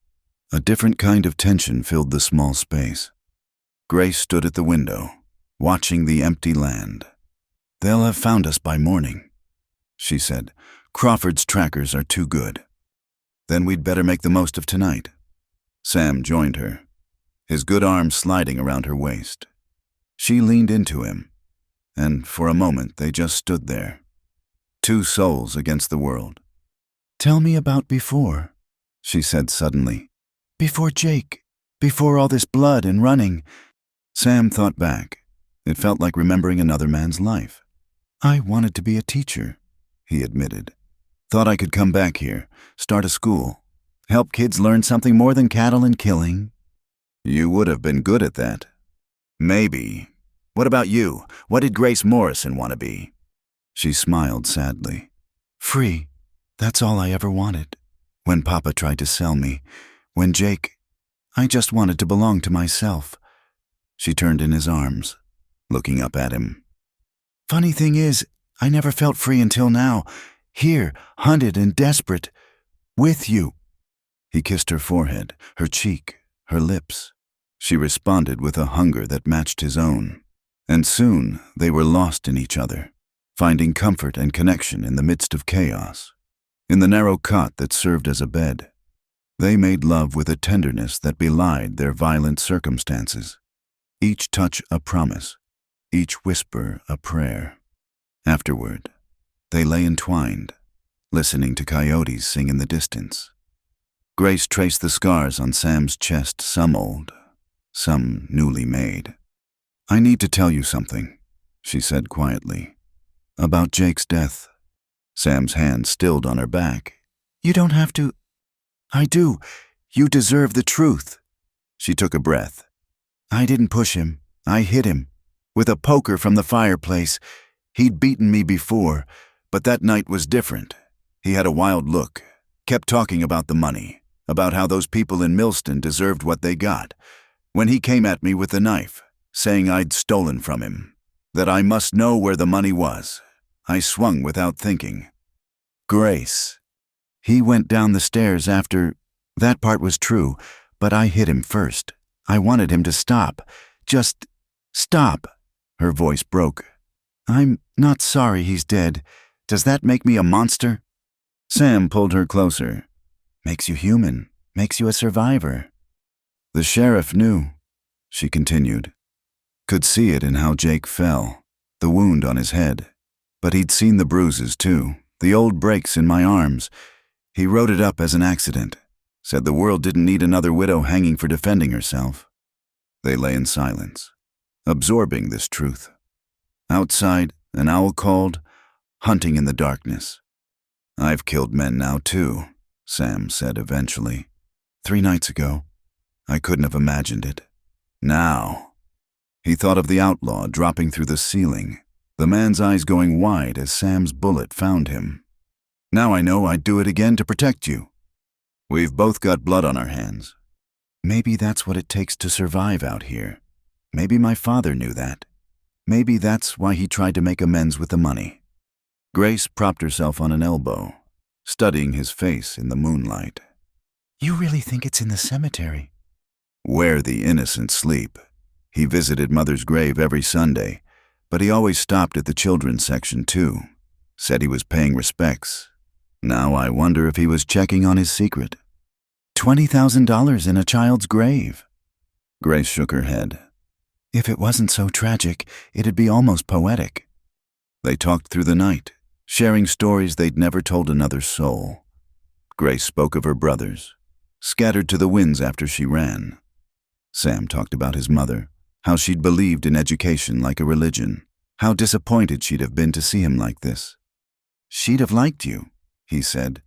a different kind of tension filled the small space. Grace stood at the window, watching the empty land. "They'll have found us by morning," she said. "Crawford's trackers are too good." "Then we'd better make the most of tonight." Sam joined her, his good arm sliding around her waist. She leaned into him, and for a moment they just stood there, two souls against the world. "Tell me about before," she said suddenly. "Before Jake, before all this blood and running." Sam thought back. It felt like remembering another man's life. "I wanted to be a teacher," he admitted. "Thought I could come back here, start a school, help kids learn something more than cattle and killing." "You would have been good at that." "Maybe. What about you? What did Grace Morrison want to be?" She smiled sadly. "Free. That's all I ever wanted. When Papa tried to sell me, when Jake, I just wanted to belong to myself." She turned in his arms, looking up at him. "Funny thing is, I never felt free until now. Here, hunted and desperate. With you." He kissed her forehead, her cheek, her lips. She responded with a hunger that matched his own. And soon they were lost in each other, finding comfort and connection in the midst of chaos. In the narrow cot that served as a bed, they made love with a tenderness that belied their violent circumstances. Each touch a promise, each whisper a prayer. Afterward, they lay entwined, listening to coyotes sing in the distance. Grace traced the scars on Sam's chest, some old, some newly made. "I need to tell you something," she said quietly. "About Jake's death." Sam's hand stilled on her back. "You don't have to." "I do. You deserve the truth." She took a breath. "I didn't push him. I hit him. With a poker from the fireplace. He'd beaten me before, but that night was different. He had a wild look, kept talking about the money, about how those people in Millston deserved what they got. When he came at me with the knife, saying I'd stolen from him, that I must know where the money was, I swung without thinking. Grace. He went down the stairs after. That part was true, but I hit him first. I wanted him to stop. Just stop." Her voice broke. "I'm not sorry he's dead. Does that make me a monster?" Sam pulled her closer. "Makes you human. Makes you a survivor." "The sheriff knew," she continued. "Could see it in how Jake fell, the wound on his head. But he'd seen the bruises, too, the old breaks in my arms. He wrote it up as an accident. said the world didn't need another widow hanging for defending herself. They lay in silence, absorbing this truth. Outside, an owl called, hunting in the darkness. "I've killed men now too," Sam said eventually. 3 nights ago. I couldn't have imagined it. Now. He thought of the outlaw dropping through the ceiling, the man's eyes going wide as Sam's bullet found him. "Now I know I'd do it again to protect you. We've both got blood on our hands. Maybe that's what it takes to survive out here. Maybe my father knew that. Maybe that's why he tried to make amends with the money." Grace propped herself on an elbow, studying his face in the moonlight. "You really think it's in the cemetery?" "Where the innocent sleep." He visited Mother's grave every Sunday, but he always stopped at the children's section too. Said he was paying respects. Now I wonder if he was checking on his secret. $20,000 in a child's grave. Grace shook her head. If it wasn't so tragic, it'd be almost poetic. They talked through the night, sharing stories they'd never told another soul. Grace spoke of her brothers, scattered to the winds after she ran. Sam talked about his mother, how she'd believed in education like a religion, how disappointed she'd have been to see him like this. "She'd have liked you," he said.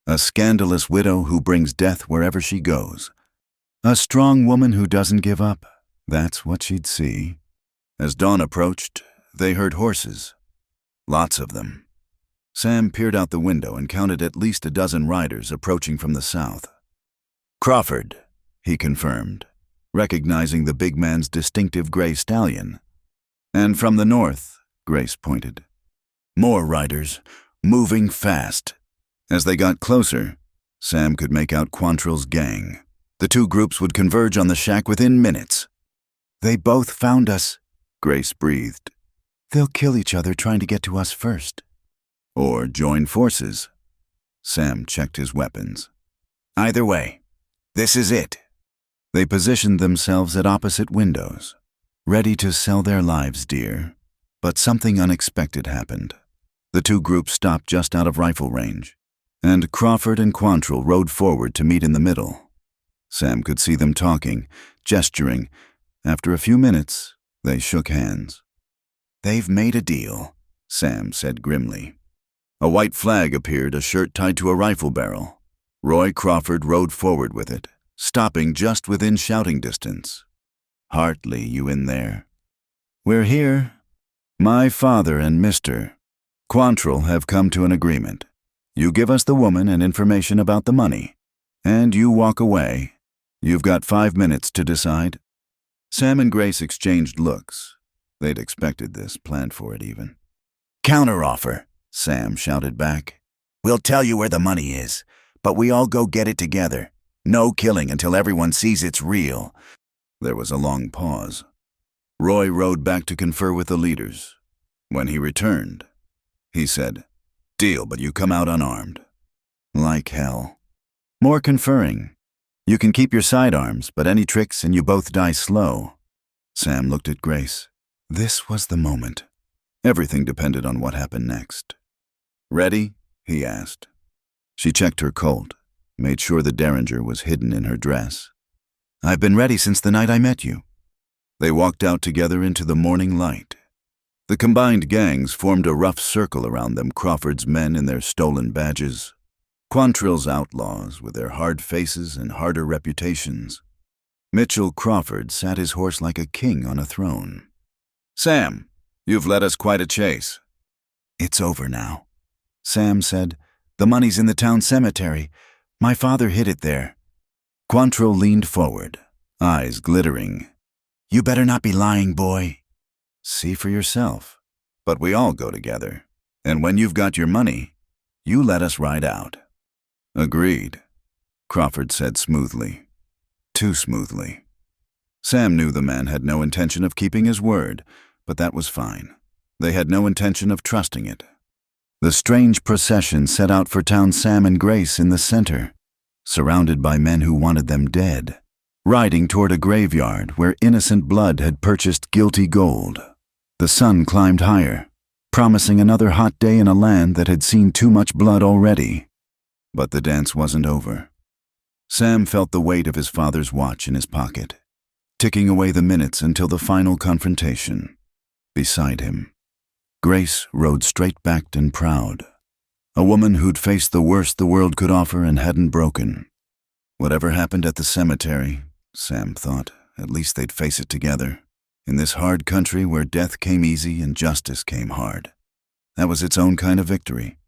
"A scandalous widow who brings death wherever she goes. A strong woman who doesn't give up. That's what she'd see." As dawn approached, they heard horses. Lots of them. Sam peered out the window and counted at least a dozen riders approaching from the south. "Crawford," he confirmed, recognizing the big man's distinctive gray stallion. "And from the north," Grace pointed. More riders, moving fast. As they got closer, Sam could make out Quantrill's gang. The 2 groups would converge on the shack within minutes. "They both found us," Grace breathed. "They'll kill each other trying to get to us first." "Or join forces." Sam checked his weapons. "Either way, this is it." They positioned themselves at opposite windows, ready to sell their lives dear. But something unexpected happened. The 2 groups stopped just out of rifle range, and Crawford and Quantrill rode forward to meet in the middle. Sam could see them talking, gesturing. After a few minutes, they shook hands. "They've made a deal," Sam said grimly. A white flag appeared, a shirt tied to a rifle barrel. Roy Crawford rode forward with it, stopping just within shouting distance. "Hartley, you in there?" "We're here. My father and Mr. Quantrill have come to an agreement. You give us the woman and information about the money, and you walk away. You've got 5 minutes to decide." Sam and Grace exchanged looks. They'd expected this, planned for it even. "Counteroffer," Sam shouted back. "We'll tell you where the money is, but we all go get it together. No killing until everyone sees it's real." There was a long pause. Roy rode back to confer with the leaders. When he returned, he said, "Deal, but you come out unarmed." Like hell. More conferring. "You can keep your sidearms, but any tricks and you both die slow." Sam looked at Grace. This was the moment. Everything depended on what happened next. "Ready?" he asked. She checked her Colt, made sure the Derringer was hidden in her dress. "I've been ready since the night I met you." They walked out together into the morning light. The combined gangs formed a rough circle around them, Crawford's men in their stolen badges, Quantrill's outlaws with their hard faces and harder reputations. Mitchell Crawford sat his horse like a king on a throne. "Sam, you've led us quite a chase." "It's over now," Sam said. "The money's in the town cemetery. My father hid it there." Quantrill leaned forward, eyes glittering. "You better not be lying, boy." "See for yourself. But we all go together. And when you've got your money, you let us ride out." "Agreed," Crawford said smoothly. Too smoothly. Sam knew the man had no intention of keeping his word, but that was fine. They had no intention of trusting it. The strange procession set out for town, Sam and Grace in the center, surrounded by men who wanted them dead, riding toward a graveyard where innocent blood had purchased guilty gold. The sun climbed higher, promising another hot day in a land that had seen too much blood already. But the dance wasn't over. Sam felt the weight of his father's watch in his pocket, ticking away the minutes until the final confrontation. Beside him, Grace rode straight-backed and proud, a woman who'd faced the worst the world could offer and hadn't broken. Whatever happened at the cemetery, Sam thought, at least they'd face it together, in this hard country where death came easy and justice came hard. That was its own kind of victory.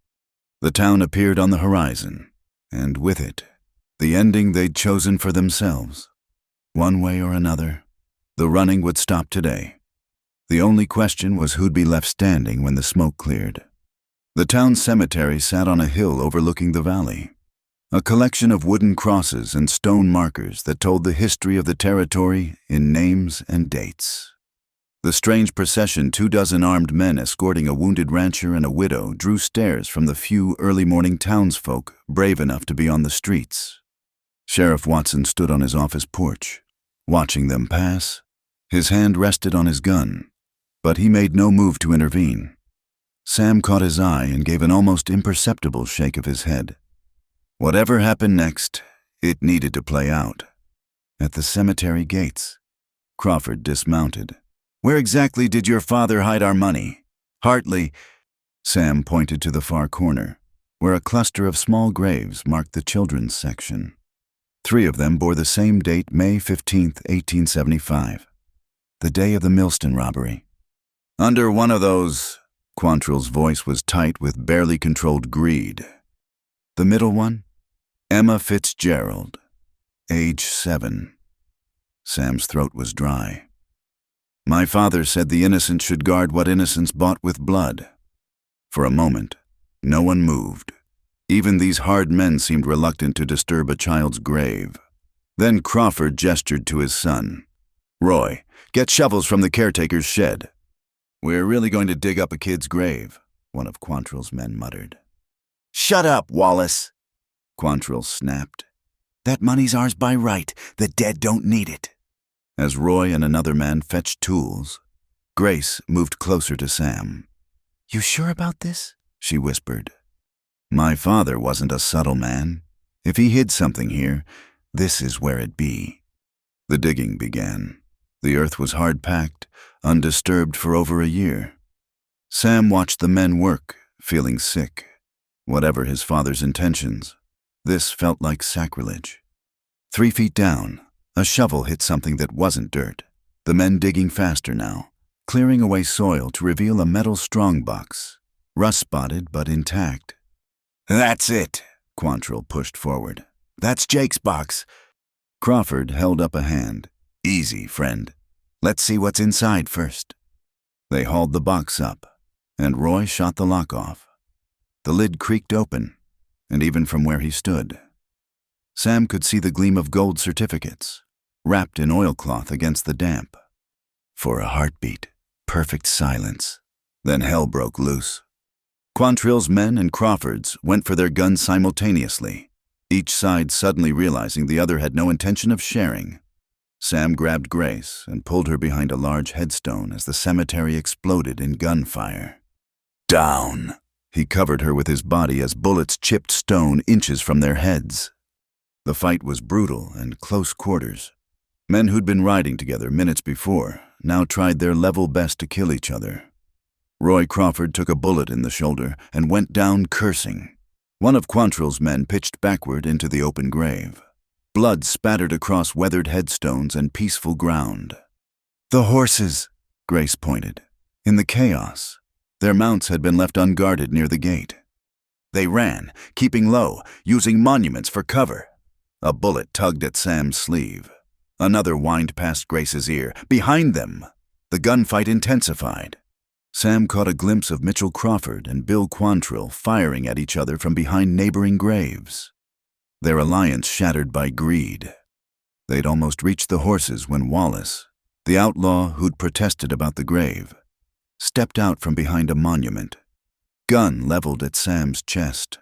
The town appeared on the horizon, and with it, the ending they'd chosen for themselves. One way or another, the running would stop today. The only question was who'd be left standing when the smoke cleared. The town cemetery sat on a hill overlooking the valley, a collection of wooden crosses and stone markers that told the history of the territory in names and dates. The strange procession, 24 armed men escorting a wounded rancher and a widow, drew stares from the few early-morning townsfolk brave enough to be on the streets. Sheriff Watson stood on his office porch, watching them pass. His hand rested on his gun, but he made no move to intervene. Sam caught his eye and gave an almost imperceptible shake of his head. Whatever happened next, it needed to play out. At the cemetery gates, Crawford dismounted. "Where exactly did your father hide our money?" "Hartley." Sam pointed to the far corner, where a cluster of small graves marked the children's section. 3 of them bore the same date, May 15th, 1875, the day of the Millston robbery. "Under one of those," Quantrill's voice was tight with barely controlled greed. "The middle one? Emma Fitzgerald, age 7. Sam's throat was dry. "My father said the innocent should guard what innocence bought with blood." For a moment, no one moved. Even these hard men seemed reluctant to disturb a child's grave. Then Crawford gestured to his son. "Roy, get shovels from the caretaker's shed." "We're really going to dig up a kid's grave," one of Quantrill's men muttered. "Shut up, Wallace," Quantrill snapped. "That money's ours by right. The dead don't need it." As Roy and another man fetched tools, Grace moved closer to Sam. "You sure about this?" she whispered. "My father wasn't a subtle man. If he hid something here, this is where it'd be." The digging began. The earth was hard-packed, undisturbed for over a year. Sam watched the men work, feeling sick. Whatever his father's intentions, this felt like sacrilege. 3 feet down, a shovel hit something that wasn't dirt. The men digging faster now, clearing away soil to reveal a metal strongbox, rust-spotted but intact. "That's it," Quantrill pushed forward. "That's Jake's box." Crawford held up a hand. "Easy, friend. Let's see what's inside first." They hauled the box up, and Roy shot the lock off. The lid creaked open, and even from where he stood, Sam could see the gleam of gold certificates, wrapped in oilcloth against the damp. For a heartbeat, perfect silence. Then hell broke loose. Quantrill's men and Crawford's went for their guns simultaneously, each side suddenly realizing the other had no intention of sharing. Sam grabbed Grace and pulled her behind a large headstone as the cemetery exploded in gunfire. "Down!" He covered her with his body as bullets chipped stone inches from their heads. The fight was brutal and close quarters. Men who'd been riding together minutes before now tried their level best to kill each other. Roy Crawford took a bullet in the shoulder and went down cursing. One of Quantrill's men pitched backward into the open grave. Blood spattered across weathered headstones and peaceful ground. "The horses," Grace pointed. In the chaos, their mounts had been left unguarded near the gate. They ran, keeping low, using monuments for cover. A bullet tugged at Sam's sleeve. Another whined past Grace's ear. Behind them, the gunfight intensified. Sam caught a glimpse of Mitchell Crawford and Bill Quantrill firing at each other from behind neighboring graves. Their alliance shattered by greed. They'd almost reached the horses when Wallace, the outlaw who'd protested about the grave, stepped out from behind a monument, gun leveled at Sam's chest.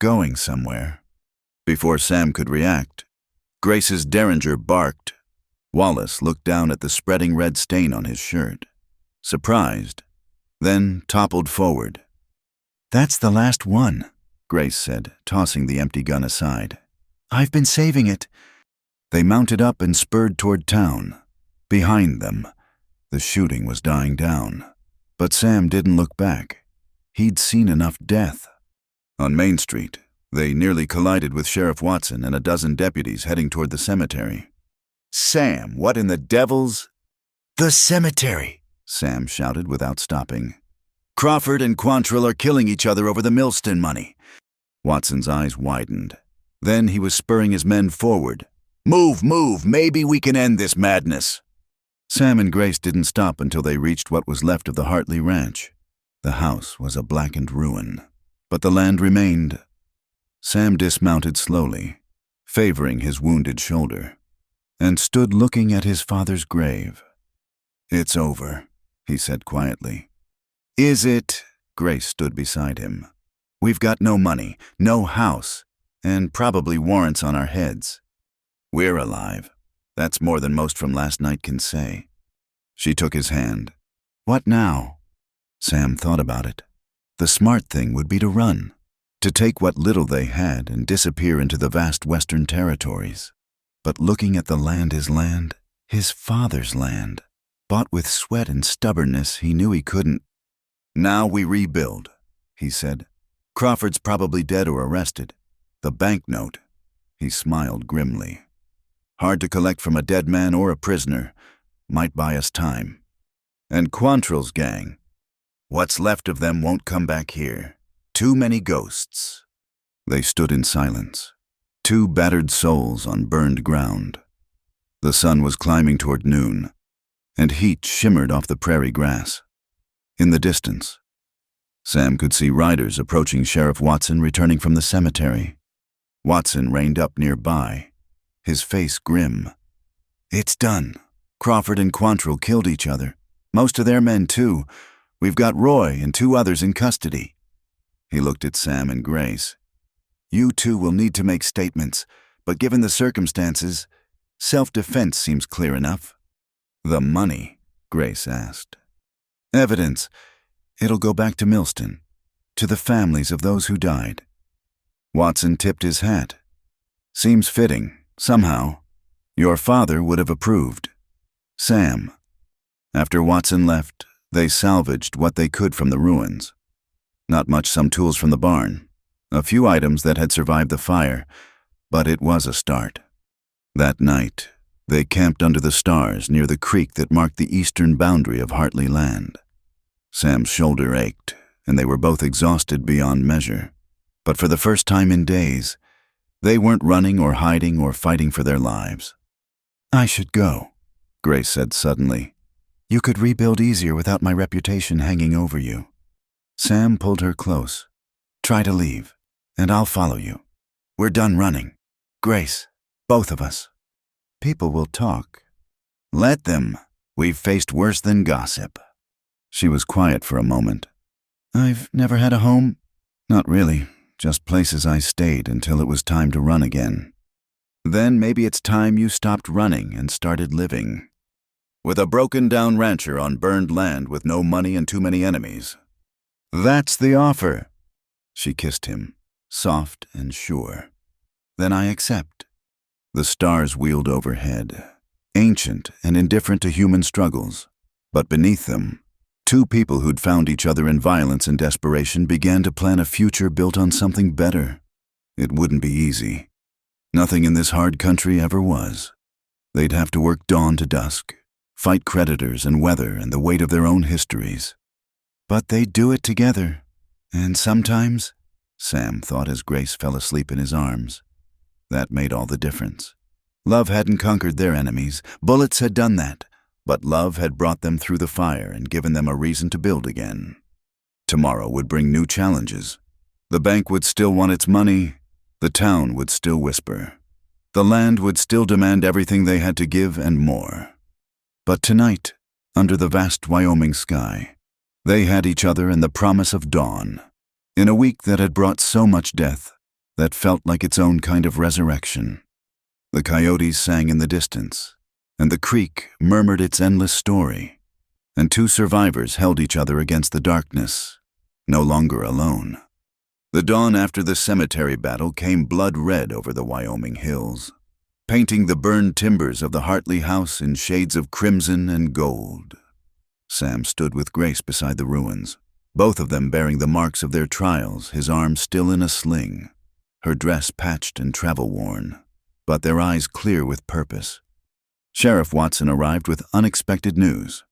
Going somewhere. Before Sam could react, Grace's derringer barked. Wallace looked down at the spreading red stain on his shirt, surprised, then toppled forward. "That's the last one," Grace said, tossing the empty gun aside. I've been saving it." They mounted up and spurred toward town. Behind them, the shooting was dying down. But Sam didn't look back. He'd seen enough death. On Main Street, they nearly collided with Sheriff Watson and a dozen deputies heading toward the cemetery. "Sam, what in the devil's—" "The cemetery!" Sam shouted without stopping. "Crawford and Quantrill are killing each other over the Millston money." Watson's eyes widened. Then he was spurring his men forward. "Move, move! Maybe we can end this madness!" Sam and Grace didn't stop until they reached what was left of the Hartley Ranch. The house was a blackened ruin, but the land remained. Sam dismounted slowly, favoring his wounded shoulder, and stood looking at his father's grave. "It's over," he said quietly. "Is it?" Grace stood beside him. "We've got no money, no house, and probably warrants on our heads. We're alive. That's more than most from last night can say." She took his hand. "What now?" Sam thought about it. The smart thing would be to run, to take what little they had and disappear into the vast western territories. But looking at the land, his father's land, bought with sweat and stubbornness, he knew he couldn't. "Now we rebuild," he said. "Crawford's probably dead or arrested. The banknote," he smiled grimly. "Hard to collect from a dead man or a prisoner. Might buy us time. And Quantrill's gang. What's left of them won't come back here. Too many ghosts." They stood in silence, two battered souls on burned ground. The sun was climbing toward noon, and heat shimmered off the prairie grass. In the distance, Sam could see riders approaching Sheriff Watson returning from the cemetery. Watson reined up nearby, his face grim. "It's done. Crawford and Quantrill killed each other. Most of their men, too. We've got Roy and 2 others in custody." He looked at Sam and Grace. "You two will need to make statements, but given the circumstances, self-defense seems clear enough." "The money?" Grace asked. "Evidence. It'll go back to Millston, to the families of those who died." Watson tipped his hat. "Seems fitting, somehow. Your father would have approved." Sam. After Watson left, they salvaged what they could from the ruins. Not much, some tools from the barn, a few items that had survived the fire, but it was a start. That night, they camped under the stars near the creek that marked the eastern boundary of Hartley land. Sam's shoulder ached, and they were both exhausted beyond measure. But for the first time in days, they weren't running or hiding or fighting for their lives. "I should go," Grace said suddenly. "You could rebuild easier without my reputation hanging over you." Sam pulled her close. "Try to leave, and I'll follow you. We're done running. Grace, both of us. People will talk." "Let them. We've faced worse than gossip." She was quiet for a moment. "I've never had a home." "Not really, just places I stayed until it was time to run again." "Then maybe it's time you stopped running and started living. With a broken-down rancher on burned land with no money and too many enemies. That's the offer." She kissed him, soft and sure. "Then I accept." The stars wheeled overhead, ancient and indifferent to human struggles. But beneath them, 2 people who'd found each other in violence and desperation began to plan a future built on something better. It wouldn't be easy. Nothing in this hard country ever was. They'd have to work dawn to dusk, fight creditors and weather and the weight of their own histories. But they'd do it together. And sometimes, Sam thought as Grace fell asleep in his arms, that made all the difference. Love hadn't conquered their enemies. Bullets had done that. But love had brought them through the fire and given them a reason to build again. Tomorrow would bring new challenges. The bank would still want its money. The town would still whisper. The land would still demand everything they had to give and more. But tonight, under the vast Wyoming sky, they had each other and the promise of dawn. In a week that had brought so much death, that felt like its own kind of resurrection. The coyotes sang in the distance, and the creek murmured its endless story, and 2 survivors held each other against the darkness, no longer alone. The dawn after the cemetery battle came blood-red over the Wyoming hills, painting the burned timbers of the Hartley house in shades of crimson and gold. Sam stood with Grace beside the ruins, both of them bearing the marks of their trials, his arm still in a sling, her dress patched and travel-worn, but their eyes clear with purpose. Sheriff Watson arrived with unexpected news.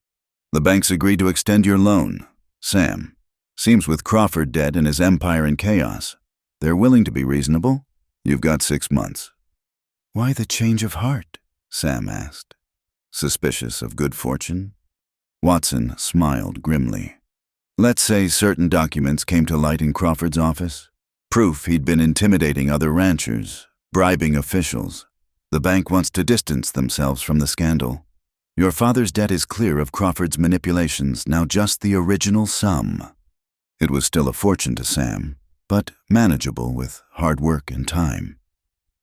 "The banks agreed to extend your loan, Sam. Seems with Crawford dead and his empire in chaos, they're willing to be reasonable. You've got 6 months." "Why the change of heart?" Sam asked. Suspicious of good fortune? Watson smiled grimly. "Let's say certain documents came to light in Crawford's office. Proof he'd been intimidating other ranchers, bribing officials. The bank wants to distance themselves from the scandal. Your father's debt is clear of Crawford's manipulations, now just the original sum." It was still a fortune to Sam, but manageable with hard work and time.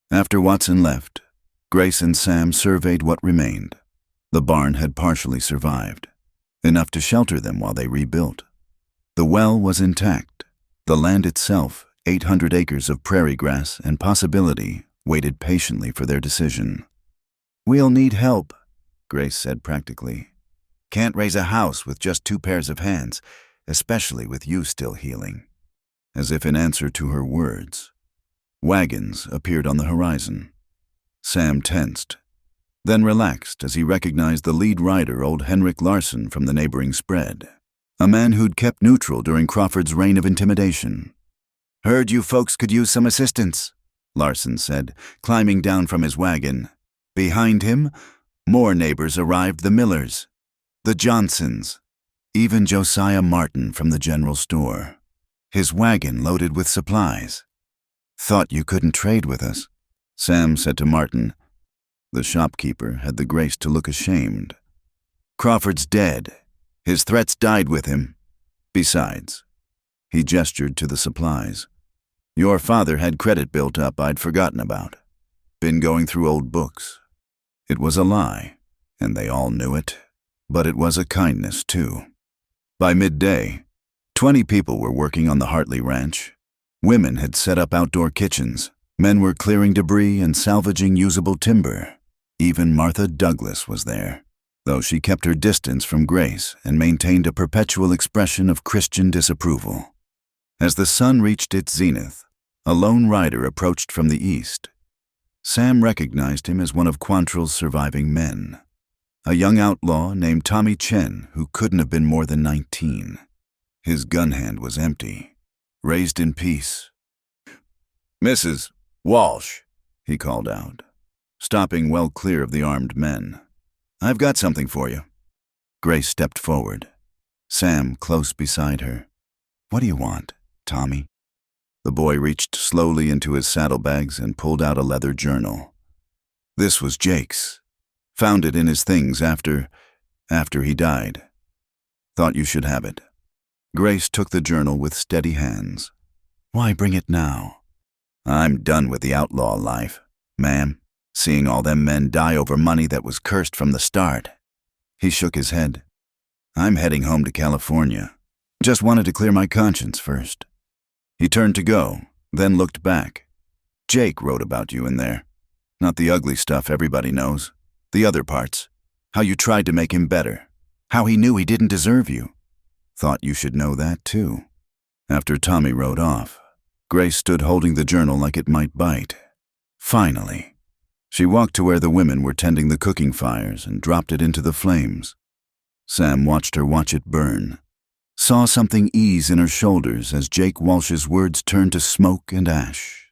After Watson left, Grace and Sam surveyed what remained. The barn had partially survived, enough to shelter them while they rebuilt. The well was intact. The land itself, 800 acres of prairie grass and possibility, waited patiently for their decision. "We'll need help," Grace said practically. "Can't raise a house with just 2 pairs of hands, especially with you still healing." As if in answer to her words, wagons appeared on the horizon. Sam tensed, then relaxed as he recognized the lead rider, old Henrik Larson from the neighboring spread, a man who'd kept neutral during Crawford's reign of intimidation. "Heard you folks could use some assistance," Larson said, climbing down from his wagon. Behind him, more neighbors arrived, the Millers, the Johnsons, even Josiah Martin from the general store, his wagon loaded with supplies. "Thought you couldn't trade with us," Sam said to Martin. The shopkeeper had the grace to look ashamed. "Crawford's dead. His threats died with him. Besides," he gestured to the supplies, "your father had credit built up I'd forgotten about. Been going through old books." It was a lie, and they all knew it, but it was a kindness too. By midday, 20 people were working on the Hartley ranch. Women had set up outdoor kitchens. Men were clearing debris and salvaging usable timber. Even Martha Douglas was there, though she kept her distance from Grace and maintained a perpetual expression of Christian disapproval. As the sun reached its zenith, a lone rider approached from the east. Sam recognized him as one of Quantrill's surviving men, a young outlaw named Tommy Chen who couldn't have been more than 19. His gun hand was empty. "Raised in peace." "Mrs. Walsh," he called out, stopping well clear of the armed men. "I've got something for you." Grace stepped forward, Sam close beside her. "What do you want, Tommy?" The boy reached slowly into his saddlebags and pulled out a leather journal. This was Jake's. Found it in his things after he died. "Thought you should have it." Grace took the journal with steady hands. "Why bring it now?" "I'm done with the outlaw life, ma'am. Seeing all them men die over money that was cursed from the start." He shook his head. "I'm heading home to California. Just wanted to clear my conscience first." He turned to go, then looked back. "Jake wrote about you in there. Not the ugly stuff everybody knows. The other parts. How you tried to make him better. How he knew he didn't deserve you. Thought you should know that too." After Tommy rode off, Grace stood holding the journal like it might bite. Finally, she walked to where the women were tending the cooking fires and dropped it into the flames. Sam watched her watch it burn, saw something ease in her shoulders as Jake Walsh's words turned to smoke and ash.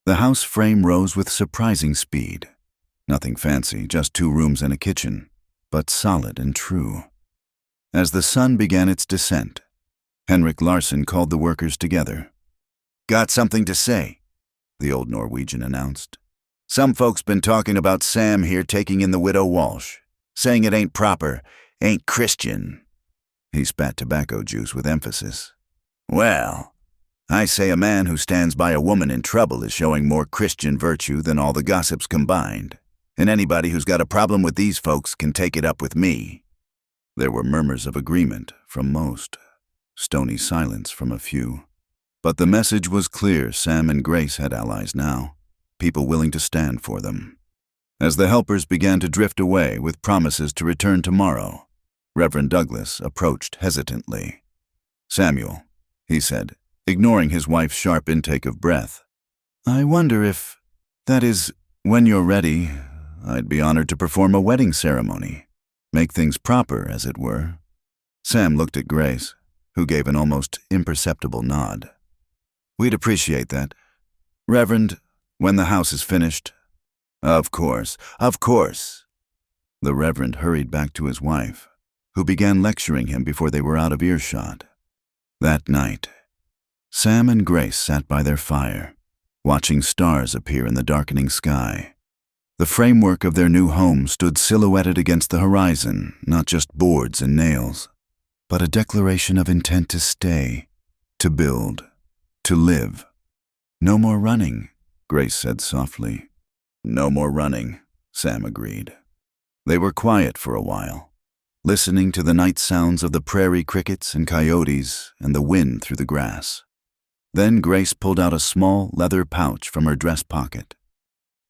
The house frame rose with surprising speed. Nothing fancy, just 2 rooms and a kitchen, but solid and true. As the sun began its descent, Henrik Larson called the workers together. "Got something to say," the old Norwegian announced. "Some folks been talking about Sam here taking in the widow Walsh, saying it ain't proper, ain't Christian." He spat tobacco juice with emphasis. "Well, I say a man who stands by a woman in trouble is showing more Christian virtue than all the gossips combined, and anybody who's got a problem with these folks can take it up with me." There were murmurs of agreement from most, stony silence from a few. But the message was clear. Sam and Grace had allies now, people willing to stand for them. As the helpers began to drift away with promises to return tomorrow, Reverend Douglas approached hesitantly. "Samuel," he said, ignoring his wife's sharp intake of breath, "I wonder if, that is, when you're ready, I'd be honored to perform a wedding ceremony, make things proper, as it were." Sam looked at Grace, who gave an almost imperceptible nod. "We'd appreciate that. Reverend, when the house is finished." Of course, of course." The Reverend hurried back to his wife, who began lecturing him before they were out of earshot. That night, Sam and Grace sat by their fire, watching stars appear in the darkening sky. The framework of their new home stood silhouetted against the horizon, not just boards and nails, but a declaration of intent to stay, to build, to live. "No more running," Grace said softly. "No more running," Sam agreed. They were quiet for a while, listening to the night sounds of the prairie crickets and coyotes and the wind through the grass. Then Grace pulled out a small leather pouch from her dress pocket.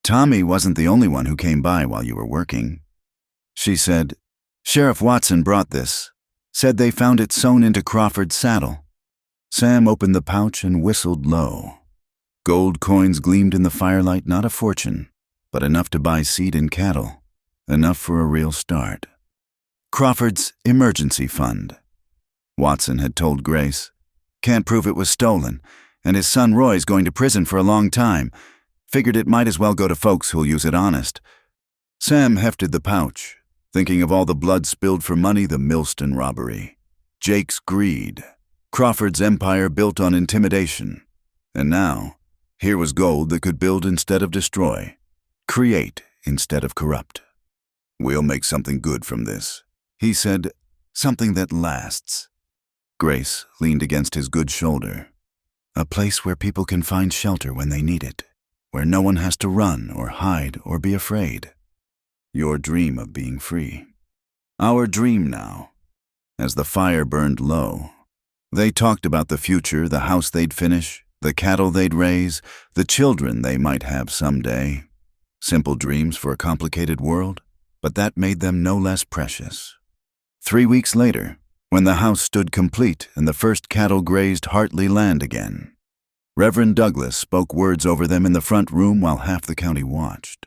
"Tommy wasn't the only one who came by while you were working," she said. "Sheriff Watson brought this, said they found it sewn into Crawford's saddle." Sam opened the pouch and whistled low. Gold coins gleamed in the firelight, not a fortune, but enough to buy seed and cattle, enough for a real start. "Crawford's emergency fund," Watson had told Grace. "Can't prove it was stolen, and his son Roy's going to prison for a long time. Figured it might as well go to folks who'll use it honest." Sam hefted the pouch, thinking of all the blood spilled for money, the Millston robbery, Jake's greed, Crawford's empire built on intimidation. And now, here was gold that could build instead of destroy, create instead of corrupt. "We'll make something good from this," he said, "something that lasts." Grace leaned against his good shoulder. "A place where people can find shelter when they need it, where no one has to run or hide or be afraid. Your dream of being free. Our dream now." As the fire burned low, they talked about the future, the house they'd finish, the cattle they'd raise, the children they might have someday. Simple dreams for a complicated world, but that made them no less precious. 3 weeks later, when the house stood complete and the first cattle grazed Hartley land again, Reverend Douglas spoke words over them in the front room while half the county watched.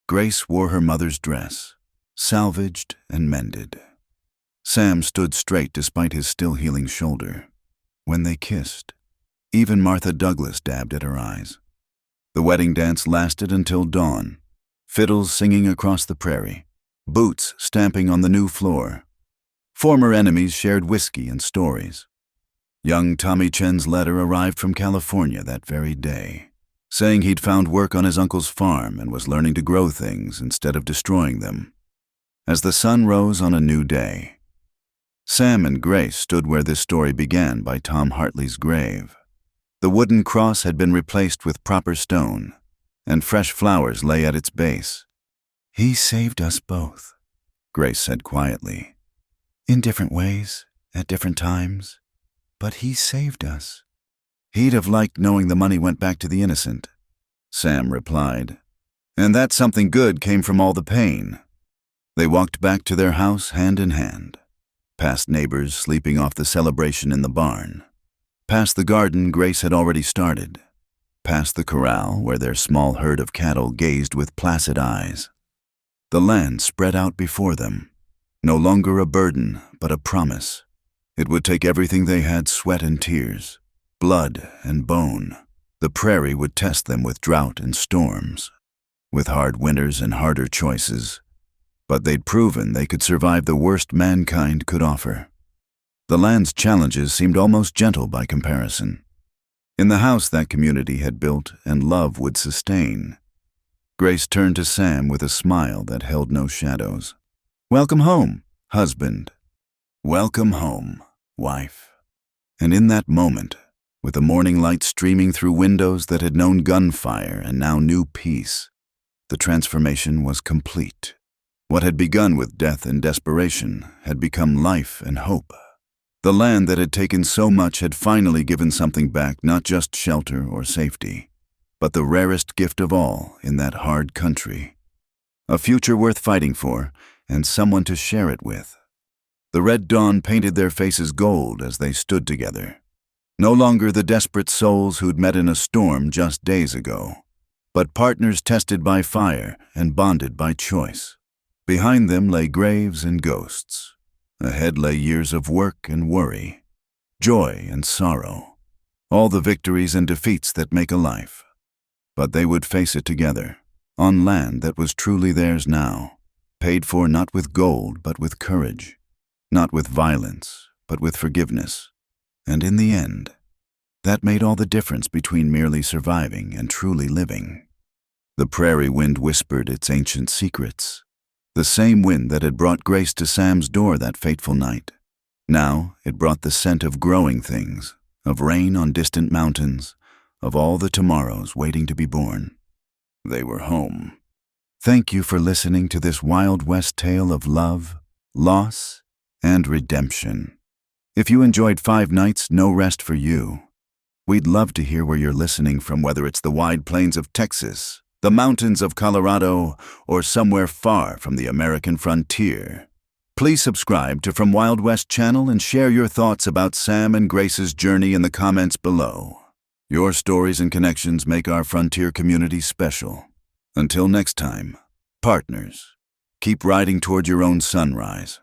Grace wore her mother's dress, salvaged and mended. Sam stood straight despite his still healing shoulder. When they kissed, even Martha Douglas dabbed at her eyes. The wedding dance lasted until dawn, fiddles singing across the prairie, boots stamping on the new floor. Former enemies shared whiskey and stories. Young Tommy Chen's letter arrived from California that very day, saying he'd found work on his uncle's farm and was learning to grow things instead of destroying them. As the sun rose on a new day, Sam and Grace stood where this story began by Tom Hartley's grave. The wooden cross had been replaced with proper stone, and fresh flowers lay at its base. "He saved us both," Grace said quietly. "In different ways, at different times, but he saved us." "He'd have liked knowing the money went back to the innocent," Sam replied. "And that something good came from all the pain." They walked back to their house hand in hand, past neighbors sleeping off the celebration in the barn, past the garden Grace had already started, past the corral where their small herd of cattle gazed with placid eyes. The land spread out before them, no longer a burden, but a promise. It would take everything they had, sweat and tears, blood and bone. The prairie would test them with drought and storms, with hard winters and harder choices, but they'd proven they could survive the worst mankind could offer. The land's challenges seemed almost gentle by comparison. In the house that community had built and love would sustain, Grace turned to Sam with a smile that held no shadows. "Welcome home, husband. Welcome home, wife." And in that moment, with the morning light streaming through windows that had known gunfire and now knew peace, the transformation was complete. What had begun with death and desperation had become life and hope. The land that had taken so much had finally given something back, not just shelter or safety, but the rarest gift of all in that hard country. A future worth fighting for, and someone to share it with. The red dawn painted their faces gold as they stood together. No longer the desperate souls who'd met in a storm just days ago, but partners tested by fire and bonded by choice. Behind them lay graves and ghosts. Ahead lay years of work and worry, joy and sorrow, all the victories and defeats that make a life. But they would face it together, on land that was truly theirs now, paid for not with gold but with courage, not with violence but with forgiveness. And in the end, that made all the difference between merely surviving and truly living. The prairie wind whispered its ancient secrets, the same wind that had brought grace to Sam's door that fateful night. Now it brought the scent of growing things, of rain on distant mountains, of all the tomorrows waiting to be born. They were home. Thank you for listening to this Wild West tale of love, loss, and redemption. If you enjoyed 5 Nights, No Rest for You, we'd love to hear where you're listening from, whether it's the wide plains of Texas, the mountains of Colorado, or somewhere far from the American frontier. Please subscribe to From Wild West channel and share your thoughts about Sam and Grace's journey in the comments below. Your stories and connections make our frontier community special. Until next time, partners, keep riding toward your own sunrise.